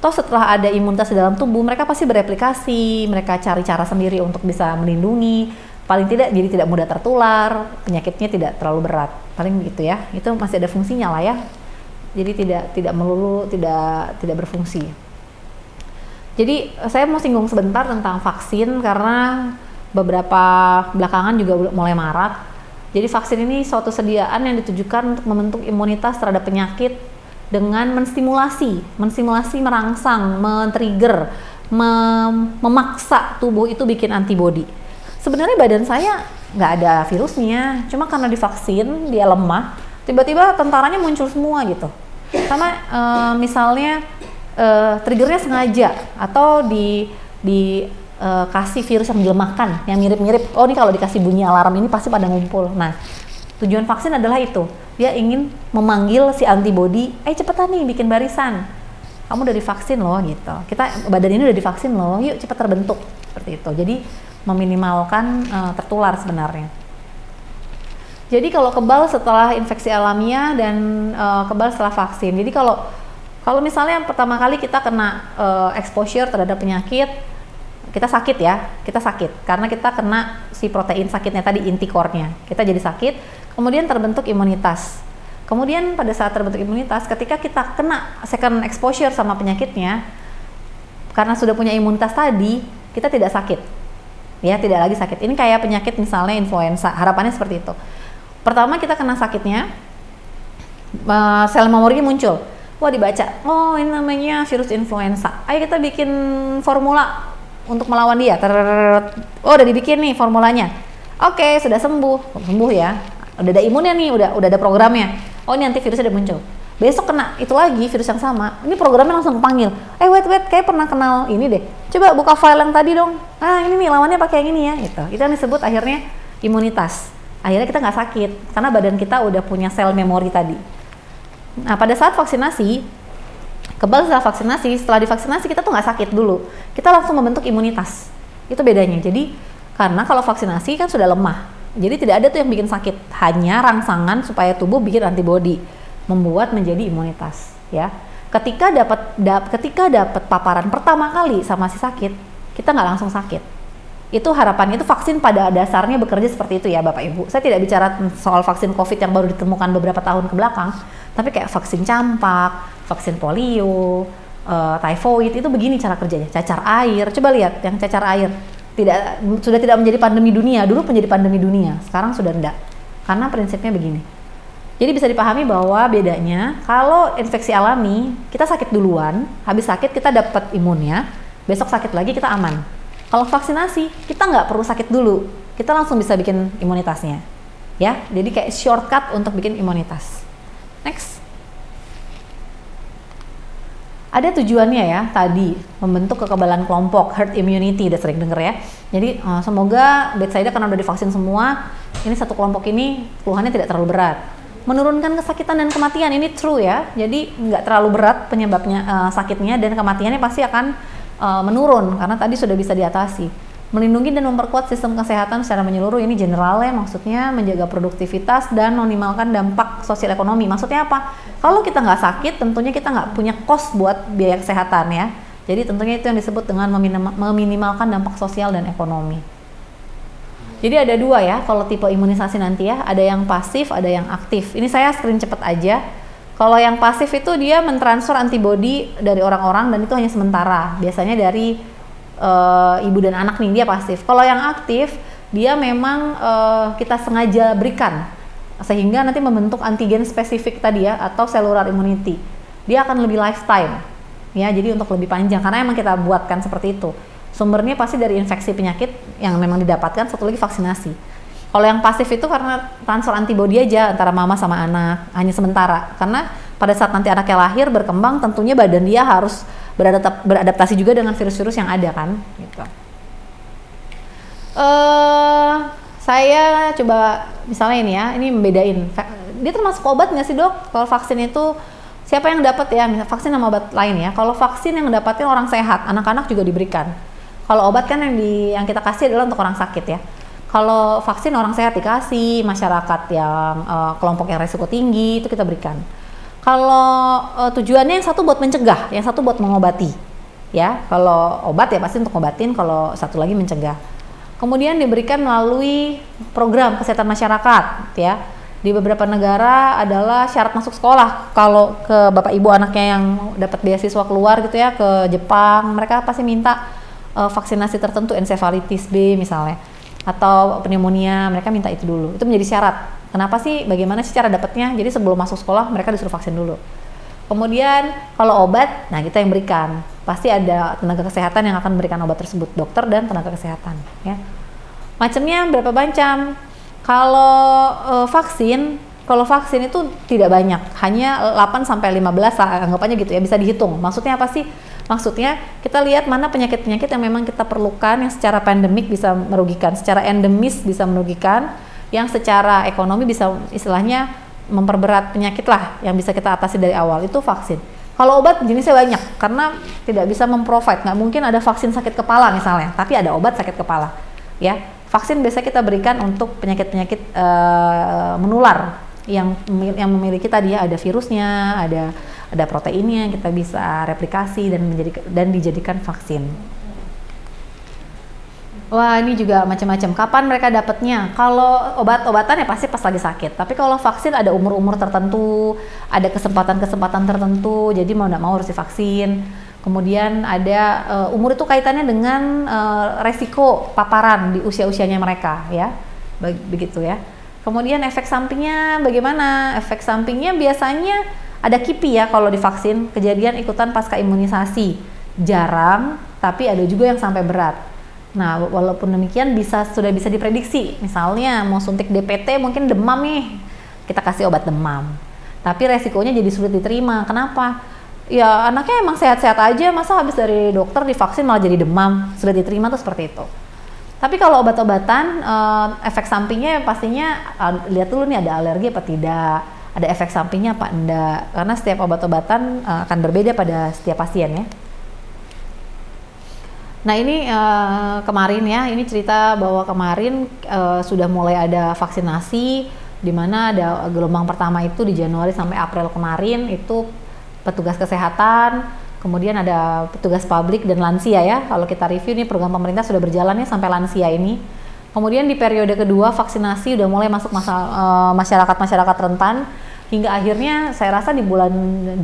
Speaker 1: Toh setelah ada imunitas di dalam tubuh, mereka pasti bereplikasi, mereka cari cara sendiri untuk bisa melindungi, paling tidak jadi tidak mudah tertular, penyakitnya tidak terlalu berat, paling begitu ya. Itu masih ada fungsinya lah ya. Jadi tidak melulu tidak berfungsi. Jadi saya mau singgung sebentar tentang vaksin karena beberapa belakangan juga mulai marak. Jadi vaksin ini suatu sediaan yang ditujukan untuk membentuk imunitas terhadap penyakit dengan menstimulasi, merangsang, men-trigger, memaksa tubuh itu bikin antibodi. Sebenarnya badan saya nggak ada virusnya, cuma karena divaksin dia lemah, tiba-tiba tentaranya muncul semua gitu. Sama misalnya triggernya sengaja atau kasih virus yang dilemahkan, yang mirip-mirip. Oh, ini kalau dikasih bunyi alarm ini pasti pada ngumpul. Nah, tujuan vaksin adalah itu. Dia ingin memanggil si antibodi, cepetan nih bikin barisan. Kamu udah divaksin loh gitu. Badan ini udah divaksin loh, yuk cepat terbentuk. Seperti itu. Jadi meminimalkan tertular sebenarnya. Jadi kalau kebal setelah infeksi alamiah dan kebal setelah vaksin. Jadi kalau misalnya pertama kali kita kena exposure terhadap penyakit, kita sakit karena kita kena si protein sakitnya tadi, inti core-nya. Kita jadi sakit, kemudian terbentuk imunitas. Kemudian pada saat terbentuk imunitas, ketika kita kena second exposure sama penyakitnya, karena sudah punya imunitas tadi, kita tidak sakit. Ya, tidak lagi sakit. Ini kayak penyakit misalnya influenza, harapannya seperti itu. Pertama kita kena sakitnya, sel memorinya muncul. Wah, dibaca, oh ini namanya virus influenza. Ayo kita bikin formula untuk melawan dia. Oh, udah dibikin nih formulanya. Oke, sudah sembuh ya. Udah ada imunnya nih, udah ada programnya. Oh, ini antivirusnya udah muncul. Besok kena itu lagi virus yang sama. Ini programnya langsung kepanggil. Wait, kayak pernah kenal ini deh. Coba buka file yang tadi dong. Ini nih lawannya pakai yang ini ya. Gitu. Itu yang disebut akhirnya imunitas. Akhirnya kita nggak sakit karena badan kita udah punya sel memori tadi. Nah, pada saat vaksinasi, kebal setelah vaksinasi, setelah divaksinasi kita tuh nggak sakit dulu. Kita langsung membentuk imunitas. Itu bedanya. Jadi karena kalau vaksinasi kan sudah lemah. Jadi tidak ada tuh yang bikin sakit. Hanya rangsangan supaya tubuh bikin antibodi, membuat menjadi imunitas. Ya. Ketika dapat paparan pertama kali sama si sakit, kita nggak langsung sakit. Itu harapannya, itu vaksin pada dasarnya bekerja seperti itu ya Bapak Ibu. Saya tidak bicara soal vaksin COVID yang baru ditemukan beberapa tahun ke belakang, tapi kayak vaksin campak, vaksin polio, typhoid, itu begini cara kerjanya. Cacar air, coba lihat yang cacar air. Sudah tidak menjadi pandemi dunia, dulu menjadi pandemi dunia, sekarang sudah tidak. Karena prinsipnya begini. Jadi bisa dipahami bahwa bedanya kalau infeksi alami, kita sakit duluan, habis sakit kita dapat imunnya, besok sakit lagi kita aman. Kalau vaksinasi, kita nggak perlu sakit dulu, kita langsung bisa bikin imunitasnya. Ya, jadi kayak shortcut untuk bikin imunitas. Next. Ada tujuannya ya, tadi membentuk kekebalan kelompok, herd immunity, udah sering denger ya. Jadi semoga bedside karena udah divaksin semua, ini satu kelompok ini keluhannya tidak terlalu berat. Menurunkan kesakitan dan kematian, ini true ya. Jadi nggak terlalu berat penyebabnya sakitnya dan kematiannya pasti akan menurun karena tadi sudah bisa diatasi. Melindungi dan memperkuat sistem kesehatan secara menyeluruh, ini generalnya maksudnya menjaga produktivitas dan meminimalkan dampak sosial ekonomi. Maksudnya apa? Kalau kita nggak sakit, tentunya kita nggak punya cost buat biaya kesehatan ya. Jadi tentunya itu yang disebut dengan meminimalkan dampak sosial dan ekonomi. Jadi ada dua ya kalau tipe imunisasi nanti ya, ada yang pasif, ada yang aktif. Ini saya screen cepet aja. Kalau yang pasif itu dia mentransfer antibodi dari orang-orang dan itu hanya sementara. Biasanya dari ibu dan anak nih, dia pasif. Kalau yang aktif, dia memang kita sengaja berikan sehingga nanti membentuk antigen spesifik tadi ya, atau cellular immunity. Dia akan lebih lifetime ya, jadi untuk lebih panjang karena emang kita buatkan seperti itu. Sumbernya pasti dari infeksi penyakit yang memang didapatkan, satu lagi vaksinasi. Kalau yang pasif itu karena transfer antibodi aja antara mama sama anak, hanya sementara. Karena pada saat nanti anaknya lahir, berkembang, tentunya badan dia harus beradaptasi juga dengan virus-virus yang ada kan. Gitu. Saya coba misalnya ini ya, ini membedain. Dia termasuk obat nggak sih dok? Kalau vaksin itu Siapa yang dapat ya, misal vaksin sama obat lain ya. Kalau vaksin yang dapatin orang sehat, anak-anak juga diberikan. Kalau obat kan yang kita kasih adalah untuk orang sakit ya. Kalau vaksin orang sehat dikasih, masyarakat yang kelompok yang resiko tinggi itu kita berikan. Kalau tujuannya yang satu buat mencegah, yang satu buat mengobati. Ya, kalau obat ya pasti untuk ngobatin, kalau satu lagi mencegah. Kemudian diberikan melalui program kesehatan masyarakat ya. Di beberapa negara adalah syarat masuk sekolah. Kalau ke bapak ibu anaknya yang dapat beasiswa keluar gitu ya, ke Jepang, mereka pasti minta vaksinasi tertentu, ensefalitis B misalnya, atau pneumonia, mereka minta itu dulu. Itu menjadi syarat. Kenapa sih? Bagaimana sih cara dapatnya? Jadi sebelum masuk sekolah mereka disuruh vaksin dulu. Kemudian kalau obat, nah kita yang berikan. Pasti ada tenaga kesehatan yang akan memberikan obat tersebut, dokter dan tenaga kesehatan ya. Macamnya berapa macam? Kalau vaksin itu tidak banyak, hanya 8 sampai 15 anggapannya gitu ya, bisa dihitung. Maksudnya apa sih? Maksudnya kita lihat mana penyakit-penyakit yang memang kita perlukan, yang secara pandemik bisa merugikan, secara endemis bisa merugikan, yang secara ekonomi bisa istilahnya memperberat penyakit lah, yang bisa kita atasi dari awal, itu vaksin. Kalau obat jenisnya banyak, karena tidak bisa memprovide, nggak mungkin ada vaksin sakit kepala misalnya, tapi ada obat sakit kepala ya. Vaksin biasa kita berikan untuk penyakit-penyakit menular yang memiliki tadi ya, ada virusnya, ada proteinnya yang kita bisa replikasi dan dijadikan vaksin. Wah, ini juga macam-macam. Kapan mereka dapatnya? Kalau obat-obatan ya pasti pas lagi sakit. Tapi kalau vaksin ada umur-umur tertentu, ada kesempatan-kesempatan tertentu. Jadi mau nggak mau harus divaksin. Kemudian ada umur itu kaitannya dengan resiko paparan di usia-usianya mereka ya, begitu ya. Kemudian efek sampingnya bagaimana? Efek sampingnya biasanya ada KIPI ya kalau divaksin, kejadian ikutan pasca imunisasi. Jarang, tapi ada juga yang sampai berat. Nah, walaupun demikian sudah bisa diprediksi. Misalnya mau suntik DPT mungkin demam nih, kita kasih obat demam. Tapi resikonya jadi sulit diterima. Kenapa? Ya anaknya emang sehat-sehat aja, masa habis dari dokter divaksin malah jadi demam, sudah diterima tuh seperti itu. Tapi kalau obat-obatan, efek sampingnya pastinya lihat dulu nih ada alergi apa tidak, ada efek sampingnya apa enggak, karena setiap obat-obatan akan berbeda pada setiap pasien ya. Nah ini kemarin ya, ini cerita bahwa kemarin sudah mulai ada vaksinasi, di mana ada gelombang pertama itu di Januari sampai April kemarin itu petugas kesehatan, kemudian ada petugas publik dan lansia ya. Kalau kita review nih program pemerintah sudah berjalan ya sampai lansia ini. Kemudian di periode kedua vaksinasi udah mulai masuk masyarakat rentan, hingga akhirnya saya rasa di bulan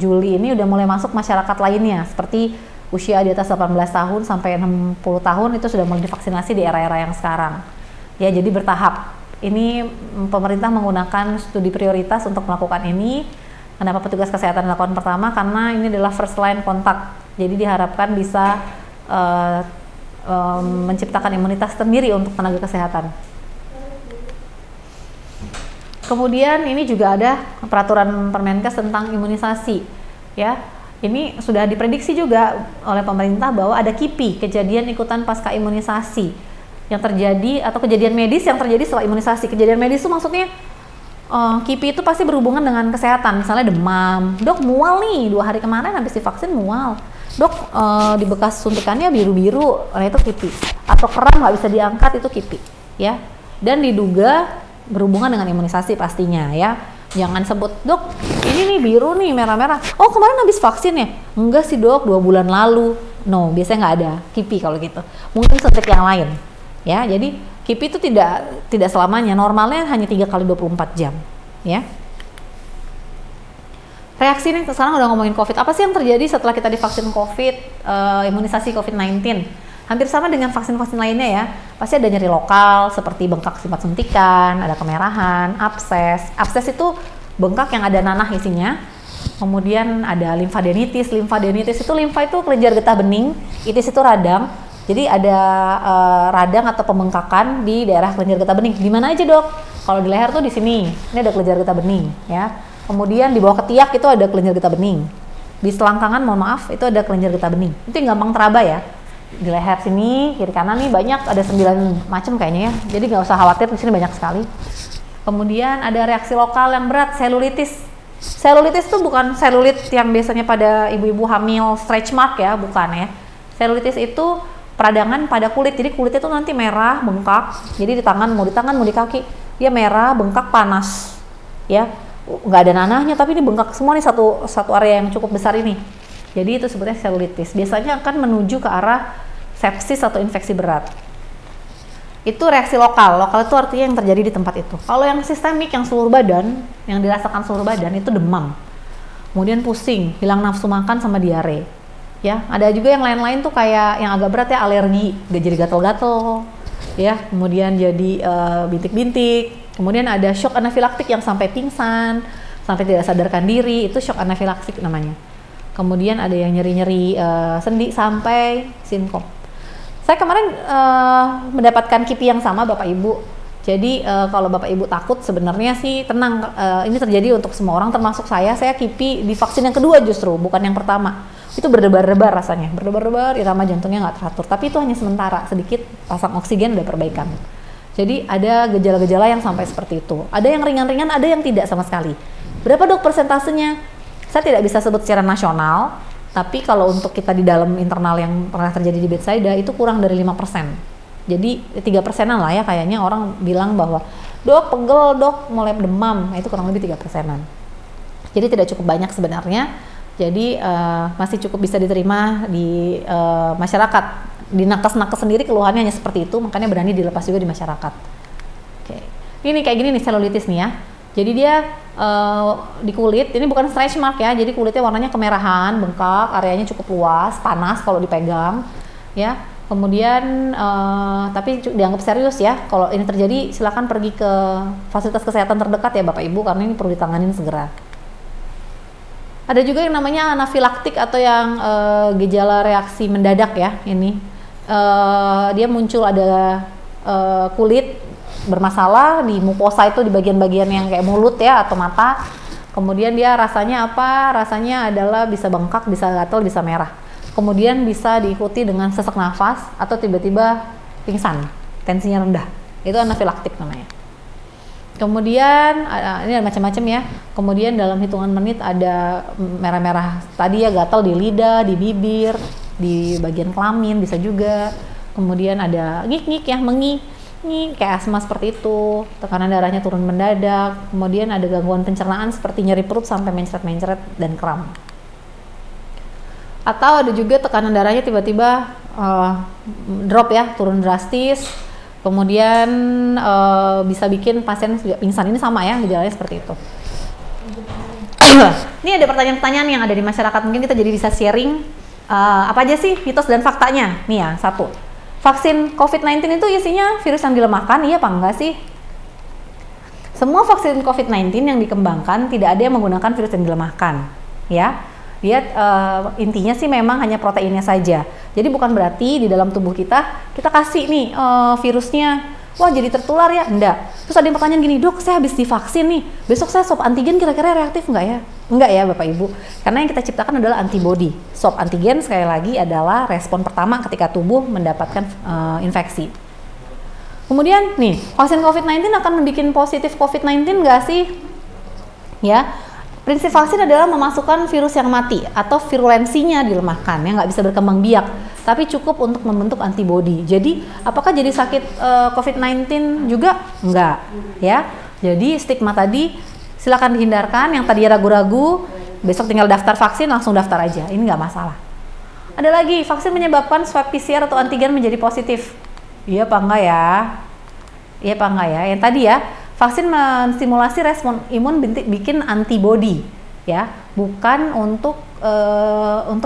Speaker 1: Juli ini udah mulai masuk masyarakat lainnya seperti usia di atas 18 tahun sampai 60 tahun itu sudah mulai divaksinasi di era-era yang sekarang. Ya jadi bertahap. Ini pemerintah menggunakan studi prioritas untuk melakukan ini. Kenapa petugas kesehatan dilakukan pertama? Karena ini adalah first line kontak. Jadi diharapkan bisa menciptakan imunitas sendiri untuk tenaga kesehatan. Kemudian ini juga ada peraturan Permenkes tentang imunisasi. Ya, ini sudah diprediksi juga oleh pemerintah bahwa ada KIPI, kejadian ikutan pasca imunisasi yang terjadi atau kejadian medis yang terjadi setelah imunisasi. Kejadian medis itu maksudnya KIPI itu pasti berhubungan dengan kesehatan, misalnya demam, dok mual nih 2 hari kemarin habis divaksin mual, dok di bekas suntikannya biru-biru, nah itu KIPI, atau kram nggak bisa diangkat itu KIPI, ya. Dan diduga berhubungan dengan imunisasi pastinya ya. Jangan sebut dok ini nih biru nih merah-merah, oh kemarin habis vaksin ya? Enggak sih dok, 2 bulan lalu. No, biasanya nggak ada KIPI kalau gitu. Mungkin suntik yang lain, ya. Jadi KIPI itu tidak selamanya, normalnya hanya 3 kali 24 jam ya. Reaksi ini sekarang udah ngomongin COVID, apa sih yang terjadi setelah kita divaksin COVID, imunisasi COVID-19? Hampir sama dengan vaksin-vaksin lainnya ya, pasti ada nyeri lokal seperti bengkak sifat suntikan, ada kemerahan, abses itu bengkak yang ada nanah isinya. Kemudian ada limfadenitis itu limfa itu kelenjar getah bening, itis itu radang. Jadi ada radang atau pembengkakan di daerah kelenjar getah bening. Di mana aja dok? Kalau di leher tuh di sini. Ini ada kelenjar getah bening, ya. Kemudian di bawah ketiak itu ada kelenjar getah bening. Di selangkangan, mohon maaf, itu ada kelenjar getah bening. Itu yang gampang teraba ya. Di leher sini, kiri kanan nih banyak, ada 9 macam kayaknya ya. Jadi nggak usah khawatir, di sini banyak sekali. Kemudian ada reaksi lokal yang berat, selulitis. Selulitis itu bukan selulit yang biasanya pada ibu-ibu hamil stretch mark ya, bukan ya. Selulitis itu peradangan pada kulit, jadi kulitnya tuh nanti merah, bengkak. Jadi di tangan, mau di kaki, dia merah, bengkak, panas, ya. Nggak ada nanahnya, tapi ini bengkak semua nih, satu area yang cukup besar ini. Jadi itu sebutnya selulitis. Biasanya akan menuju ke arah sepsis atau infeksi berat. Itu reaksi lokal itu artinya yang terjadi di tempat itu. Kalau yang sistemik, yang seluruh badan, yang dirasakan seluruh badan, itu demam, kemudian pusing, hilang nafsu makan sama diare. Ya, ada juga yang lain-lain tuh kayak yang agak berat ya, alergi, jadi gatal-gatal, ya, kemudian jadi bintik-bintik, kemudian ada shock anafilaktik yang sampai pingsan, sampai tidak sadarkan diri, itu shock anafilaktik namanya. Kemudian ada yang nyeri-nyeri sendi sampai sinkop. Saya kemarin mendapatkan KIPI yang sama Bapak Ibu. Jadi kalau Bapak Ibu takut, sebenarnya sih tenang, ini terjadi untuk semua orang termasuk saya KIPI di vaksin yang kedua justru, bukan yang pertama. Itu berdebar-debar rasanya, berdebar-debar, irama jantungnya nggak teratur. Tapi itu hanya sementara, sedikit pasang oksigen udah perbaikan. Jadi ada gejala-gejala yang sampai seperti itu. Ada yang ringan-ringan, ada yang tidak sama sekali. Berapa dok persentasenya? Saya tidak bisa sebut secara nasional, tapi kalau untuk kita di dalam internal yang pernah terjadi di bedside itu kurang dari 5%. Jadi 3%-an lah ya kayaknya orang bilang bahwa dok pegel, dok mulai demam, itu kurang lebih 3%-an. Jadi tidak cukup banyak sebenarnya. Jadi masih cukup bisa diterima di masyarakat. Di nakes-nakes sendiri keluhannya hanya seperti itu, makanya berani dilepas juga di masyarakat. Oke. Ini kayak gini nih selulitis nih ya. Jadi dia di kulit, ini bukan stretch mark ya, jadi kulitnya warnanya kemerahan, bengkak, areanya cukup luas, panas kalau dipegang, ya. Kemudian, tapi dianggap serius ya. Kalau ini terjadi, silakan pergi ke fasilitas kesehatan terdekat ya Bapak Ibu, karena ini perlu ditanganin segera. Ada juga yang namanya anafilaktik atau yang gejala reaksi mendadak ya. Ini dia muncul ada kulit bermasalah di mukosa, itu di bagian-bagian yang kayak mulut ya atau mata. Kemudian dia rasanya apa? Rasanya adalah bisa bengkak, bisa gatal, bisa merah. Kemudian bisa diikuti dengan sesak nafas atau tiba-tiba pingsan, tensinya rendah. Itu anafilaktik namanya. Kemudian ini ada macam-macam ya. Kemudian dalam hitungan menit ada merah-merah tadi ya, gatal di lidah, di bibir, di bagian kelamin bisa juga. Kemudian ada ngik-ngik ya, mengi. Ini kayak asma seperti itu, tekanan darahnya turun mendadak, kemudian ada gangguan pencernaan seperti nyeri perut sampai mencret-mencret dan kram. Atau ada juga tekanan darahnya tiba-tiba drop ya, turun drastis, kemudian bisa bikin pasien juga pingsan. Ini sama ya, gejalanya seperti itu. Ini ada pertanyaan-pertanyaan yang ada di masyarakat, mungkin kita jadi bisa sharing apa aja sih mitos dan faktanya. Nih ya, satu. Vaksin COVID-19 itu isinya virus yang dilemahkan, iya apa enggak sih? Semua vaksin COVID-19 yang dikembangkan tidak ada yang menggunakan virus yang dilemahkan, ya. Dia intinya sih memang hanya proteinnya saja. Jadi bukan berarti di dalam tubuh kita kasih nih virusnya, wah jadi tertular ya, enggak. Terus ada yang pertanyaan gini, dok saya habis divaksin nih, besok saya swab antigen kira-kira reaktif enggak ya? Enggak ya Bapak Ibu, karena yang kita ciptakan adalah antibody. Swab antigen sekali lagi adalah respon pertama ketika tubuh mendapatkan infeksi. Kemudian nih, vaksin COVID-19 akan membuat positif COVID-19 enggak sih? Ya, prinsip vaksin adalah memasukkan virus yang mati atau virulensinya dilemahkan, yang nggak bisa berkembang biak, tapi cukup untuk membentuk antibody. Jadi, apakah jadi sakit COVID-19 juga? Enggak, ya. Jadi stigma tadi silakan dihindarkan. Yang tadi ragu-ragu, besok tinggal daftar vaksin, langsung daftar aja. Ini nggak masalah. Ada lagi, vaksin menyebabkan swab PCR atau antigen menjadi positif. Iya apa enggak ya? Iya apa enggak ya? Yang tadi ya, vaksin menstimulasi respon imun bikin antibody, ya, bukan untuk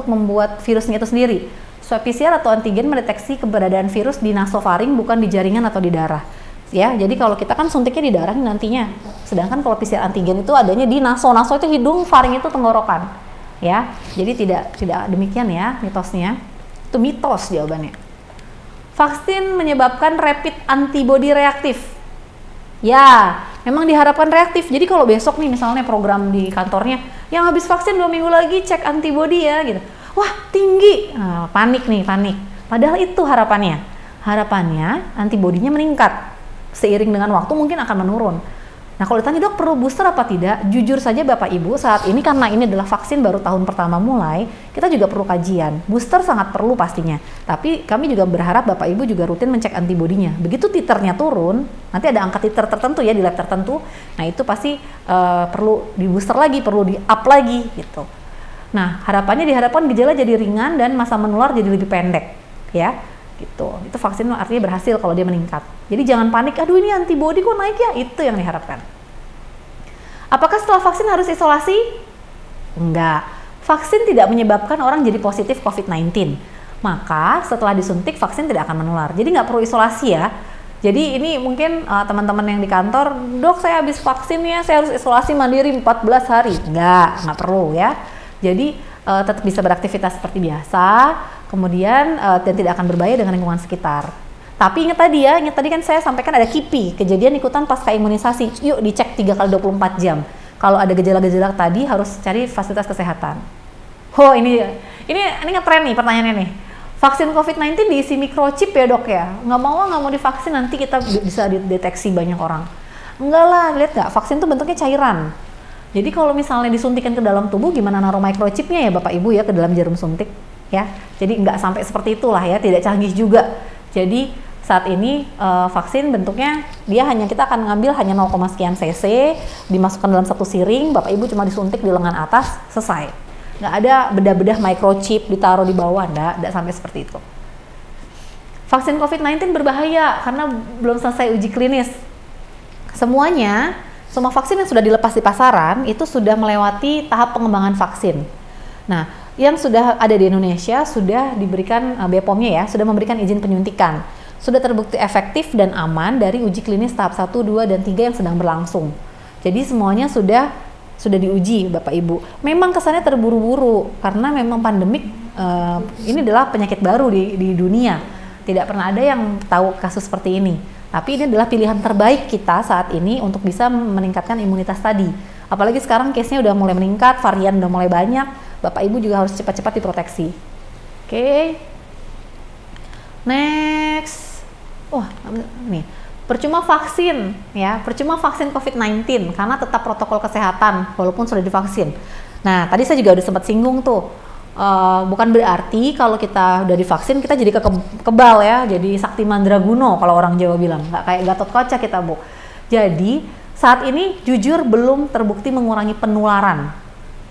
Speaker 1: membuat virusnya itu sendiri. Swab PCR atau antigen mendeteksi keberadaan virus di nasofaring, bukan di jaringan atau di darah. Ya, jadi kalau kita kan suntiknya di darah nantinya. Sedangkan kalau PCR antigen itu adanya di naso. Naso itu hidung, faring itu tenggorokan. Ya, jadi tidak demikian ya mitosnya. Itu mitos jawabannya. Vaksin menyebabkan rapid antibody reaktif. Ya, memang diharapkan reaktif. Jadi kalau besok nih misalnya program di kantornya, yang habis vaksin 2 minggu lagi cek antibody ya gitu. Wah, tinggi. Nah, panik. Padahal itu harapannya. Harapannya antibodinya meningkat. Seiring dengan waktu mungkin akan menurun. Nah kalau ditanya dok perlu booster apa tidak, jujur saja Bapak Ibu saat ini karena ini adalah vaksin baru tahun pertama mulai, kita juga perlu kajian. Booster sangat perlu pastinya, tapi kami juga berharap Bapak Ibu juga rutin mencek antibodinya. Begitu titernya turun, nanti ada angka titer tertentu ya di lab tertentu, nah itu pasti perlu di booster lagi, perlu di up lagi gitu. Nah harapannya diharapkan gejala jadi ringan dan masa menular jadi lebih pendek ya. Gitu. Itu vaksin artinya berhasil kalau dia meningkat. Jadi jangan panik, aduh ini antibodi kok naik ya, itu yang diharapkan. Apakah setelah vaksin harus isolasi? Enggak. Vaksin tidak menyebabkan orang jadi positif COVID-19. Maka setelah disuntik vaksin tidak akan menular. Jadi nggak perlu isolasi ya. Jadi ini mungkin teman-teman yang di kantor, dok saya habis vaksin ya, saya harus isolasi mandiri 14 hari. Nggak perlu ya. Jadi tetap bisa beraktivitas seperti biasa. Kemudian dan tidak akan berbahaya dengan lingkungan sekitar. Tapi ingat tadi kan saya sampaikan ada KIPI, kejadian ikutan pasca imunisasi. Yuk dicek 3 kali 24 jam. Kalau ada gejala-gejala tadi harus cari fasilitas kesehatan. Oh ini ngetren nih pertanyaannya nih. Vaksin COVID-19 diisi microchip ya dok ya? Nggak mau divaksin nanti kita bisa dideteksi banyak orang. Enggak lah, lihat nggak? Vaksin tuh bentuknya cairan. Jadi kalau misalnya disuntikan ke dalam tubuh, gimana naruh microchipnya ya Bapak Ibu ya ke dalam jarum suntik? Ya, jadi nggak sampai seperti itulah ya, tidak canggih juga. Jadi saat ini vaksin bentuknya dia kita akan ngambil hanya 0, sekian cc, dimasukkan dalam satu siring, Bapak Ibu cuma disuntik di lengan atas, selesai. Nggak ada bedah-bedah microchip ditaruh di bawah, nggak sampai seperti itu. Vaksin COVID-19 berbahaya karena belum selesai uji klinis. Semua vaksin yang sudah dilepas di pasaran itu sudah melewati tahap pengembangan vaksin. Nah, yang sudah ada di Indonesia sudah diberikan BPOM-nya ya, sudah memberikan izin penyuntikan. Sudah terbukti efektif dan aman dari uji klinis tahap 1, 2, dan 3 yang sedang berlangsung. Jadi semuanya sudah diuji Bapak Ibu. Memang kesannya terburu-buru karena memang pandemik ini adalah penyakit baru di dunia. Tidak pernah ada yang tahu kasus seperti ini. Tapi ini adalah pilihan terbaik kita saat ini untuk bisa meningkatkan imunitas tadi. Apalagi sekarang case-nya udah mulai meningkat, varian udah mulai banyak. Bapak Ibu juga harus cepat-cepat diproteksi. Oke. Next. Wah, nih. Percuma vaksin ya, percuma vaksin COVID-19 karena tetap protokol kesehatan walaupun sudah divaksin. Nah, tadi saya juga udah sempat singgung tuh. Bukan berarti kalau kita udah divaksin kita jadi kebal ya, jadi sakti mandraguno kalau orang Jawa bilang, nggak kayak Gatot Kaca kita Bu. Jadi saat ini jujur belum terbukti mengurangi penularan,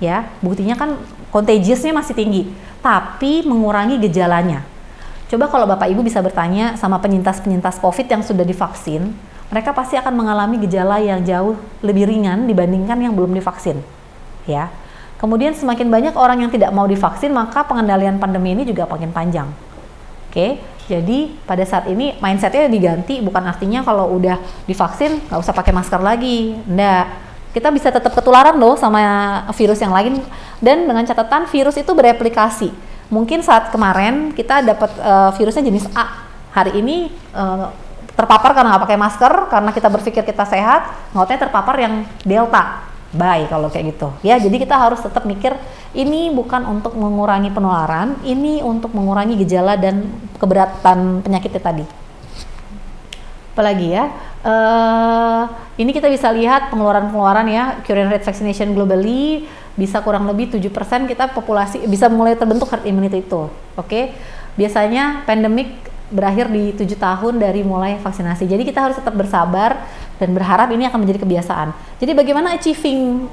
Speaker 1: ya buktinya kan contagiousnya masih tinggi, tapi mengurangi gejalanya. Coba kalau Bapak Ibu bisa bertanya sama penyintas-penyintas COVID yang sudah divaksin, mereka pasti akan mengalami gejala yang jauh lebih ringan dibandingkan yang belum divaksin, ya. Kemudian semakin banyak orang yang tidak mau divaksin, maka pengendalian pandemi ini juga makin panjang. Oke, jadi pada saat ini mindsetnya diganti, bukan artinya kalau udah divaksin nggak usah pakai masker lagi. Nggak, kita bisa tetap ketularan loh sama virus yang lain, dan dengan catatan virus itu bereplikasi. Mungkin saat kemarin kita dapat virusnya jenis A, hari ini terpapar karena nggak pakai masker, karena kita berpikir kita sehat, nggak terpapar yang Delta. Baik kalau kayak gitu ya, jadi kita harus tetap mikir ini bukan untuk mengurangi penularan, ini untuk mengurangi gejala dan keberatan penyakitnya tadi. Apalagi ya, ini kita bisa lihat pengeluaran ya, current rate vaccination globally bisa kurang lebih 7% kita populasi bisa mulai terbentuk herd immunity itu. Oke, biasanya pandemik berakhir di 7 tahun dari mulai vaksinasi. Jadi kita harus tetap bersabar dan berharap ini akan menjadi kebiasaan. Jadi bagaimana achieving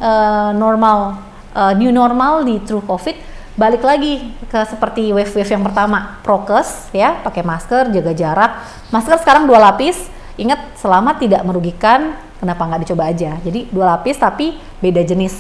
Speaker 1: new normal di true COVID? Balik lagi ke seperti wave-wave yang pertama, prokes ya, pakai masker, jaga jarak. Masker sekarang 2 lapis. Ingat, selama tidak merugikan, kenapa nggak dicoba aja? Jadi 2 lapis tapi beda jenis.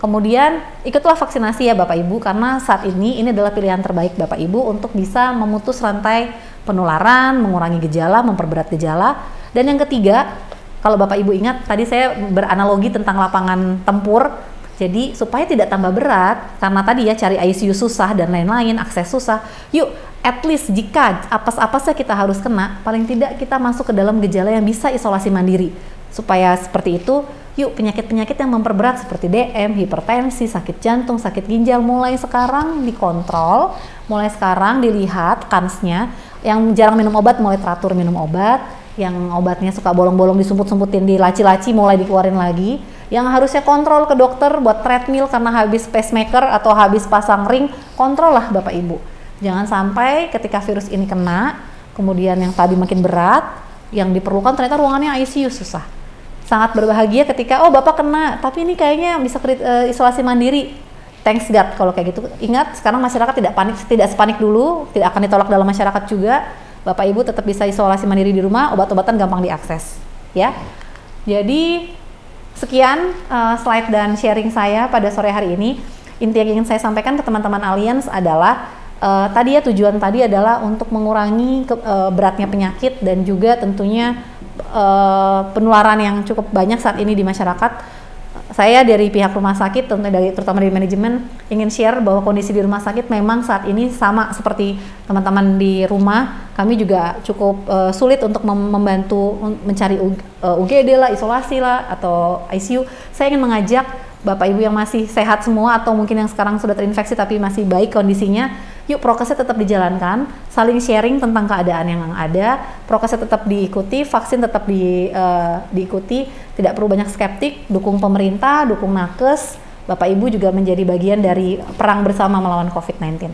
Speaker 1: Kemudian ikutlah vaksinasi ya Bapak Ibu, karena saat ini adalah pilihan terbaik Bapak Ibu untuk bisa memutus rantai penularan, mengurangi gejala, memperberat gejala. Dan yang ketiga, kalau Bapak Ibu ingat tadi saya beranalogi tentang lapangan tempur, jadi supaya tidak tambah berat, karena tadi ya cari ICU susah dan lain-lain, akses susah, yuk at least jika apes-apesnya kita harus kena, paling tidak kita masuk ke dalam gejala yang bisa isolasi mandiri. Supaya seperti itu, yuk penyakit-penyakit yang memperberat seperti DM, hipertensi, sakit jantung, sakit ginjal mulai sekarang dikontrol, mulai sekarang dilihat kansnya, yang jarang minum obat mulai teratur minum obat, yang obatnya suka bolong-bolong disumput-sumputin di laci-laci mulai dikeluarin lagi, yang harusnya kontrol ke dokter buat treadmill karena habis pacemaker atau habis pasang ring, kontrol lah Bapak Ibu. Jangan sampai ketika virus ini kena, kemudian yang tadi makin berat, yang diperlukan ternyata ruangannya ICU susah. Sangat berbahagia ketika, oh Bapak kena, tapi ini kayaknya bisa isolasi mandiri. Thanks God kalau kayak gitu. Ingat, sekarang masyarakat tidak panik, tidak sepanik dulu, tidak akan ditolak dalam masyarakat juga. Bapak Ibu tetap bisa isolasi mandiri di rumah, obat-obatan gampang diakses, ya. Jadi sekian slide dan sharing saya pada sore hari ini. Inti yang ingin saya sampaikan ke teman-teman Allianz adalah tadi ya, tujuan tadi adalah untuk mengurangi beratnya penyakit dan juga tentunya penularan yang cukup banyak saat ini di masyarakat. Saya dari pihak rumah sakit, terutama dari manajemen, ingin share bahwa kondisi di rumah sakit memang saat ini sama seperti teman-teman di rumah. Kami juga cukup sulit untuk membantu mencari UGD lah, isolasi lah, atau ICU. Saya ingin mengajak Bapak Ibu yang masih sehat semua atau mungkin yang sekarang sudah terinfeksi tapi masih baik kondisinya, yuk prokesnya tetap dijalankan, saling sharing tentang keadaan yang ada, prokesnya tetap diikuti, vaksin tetap diikuti, tidak perlu banyak skeptik, dukung pemerintah, dukung nakes, Bapak Ibu juga menjadi bagian dari perang bersama melawan COVID-19.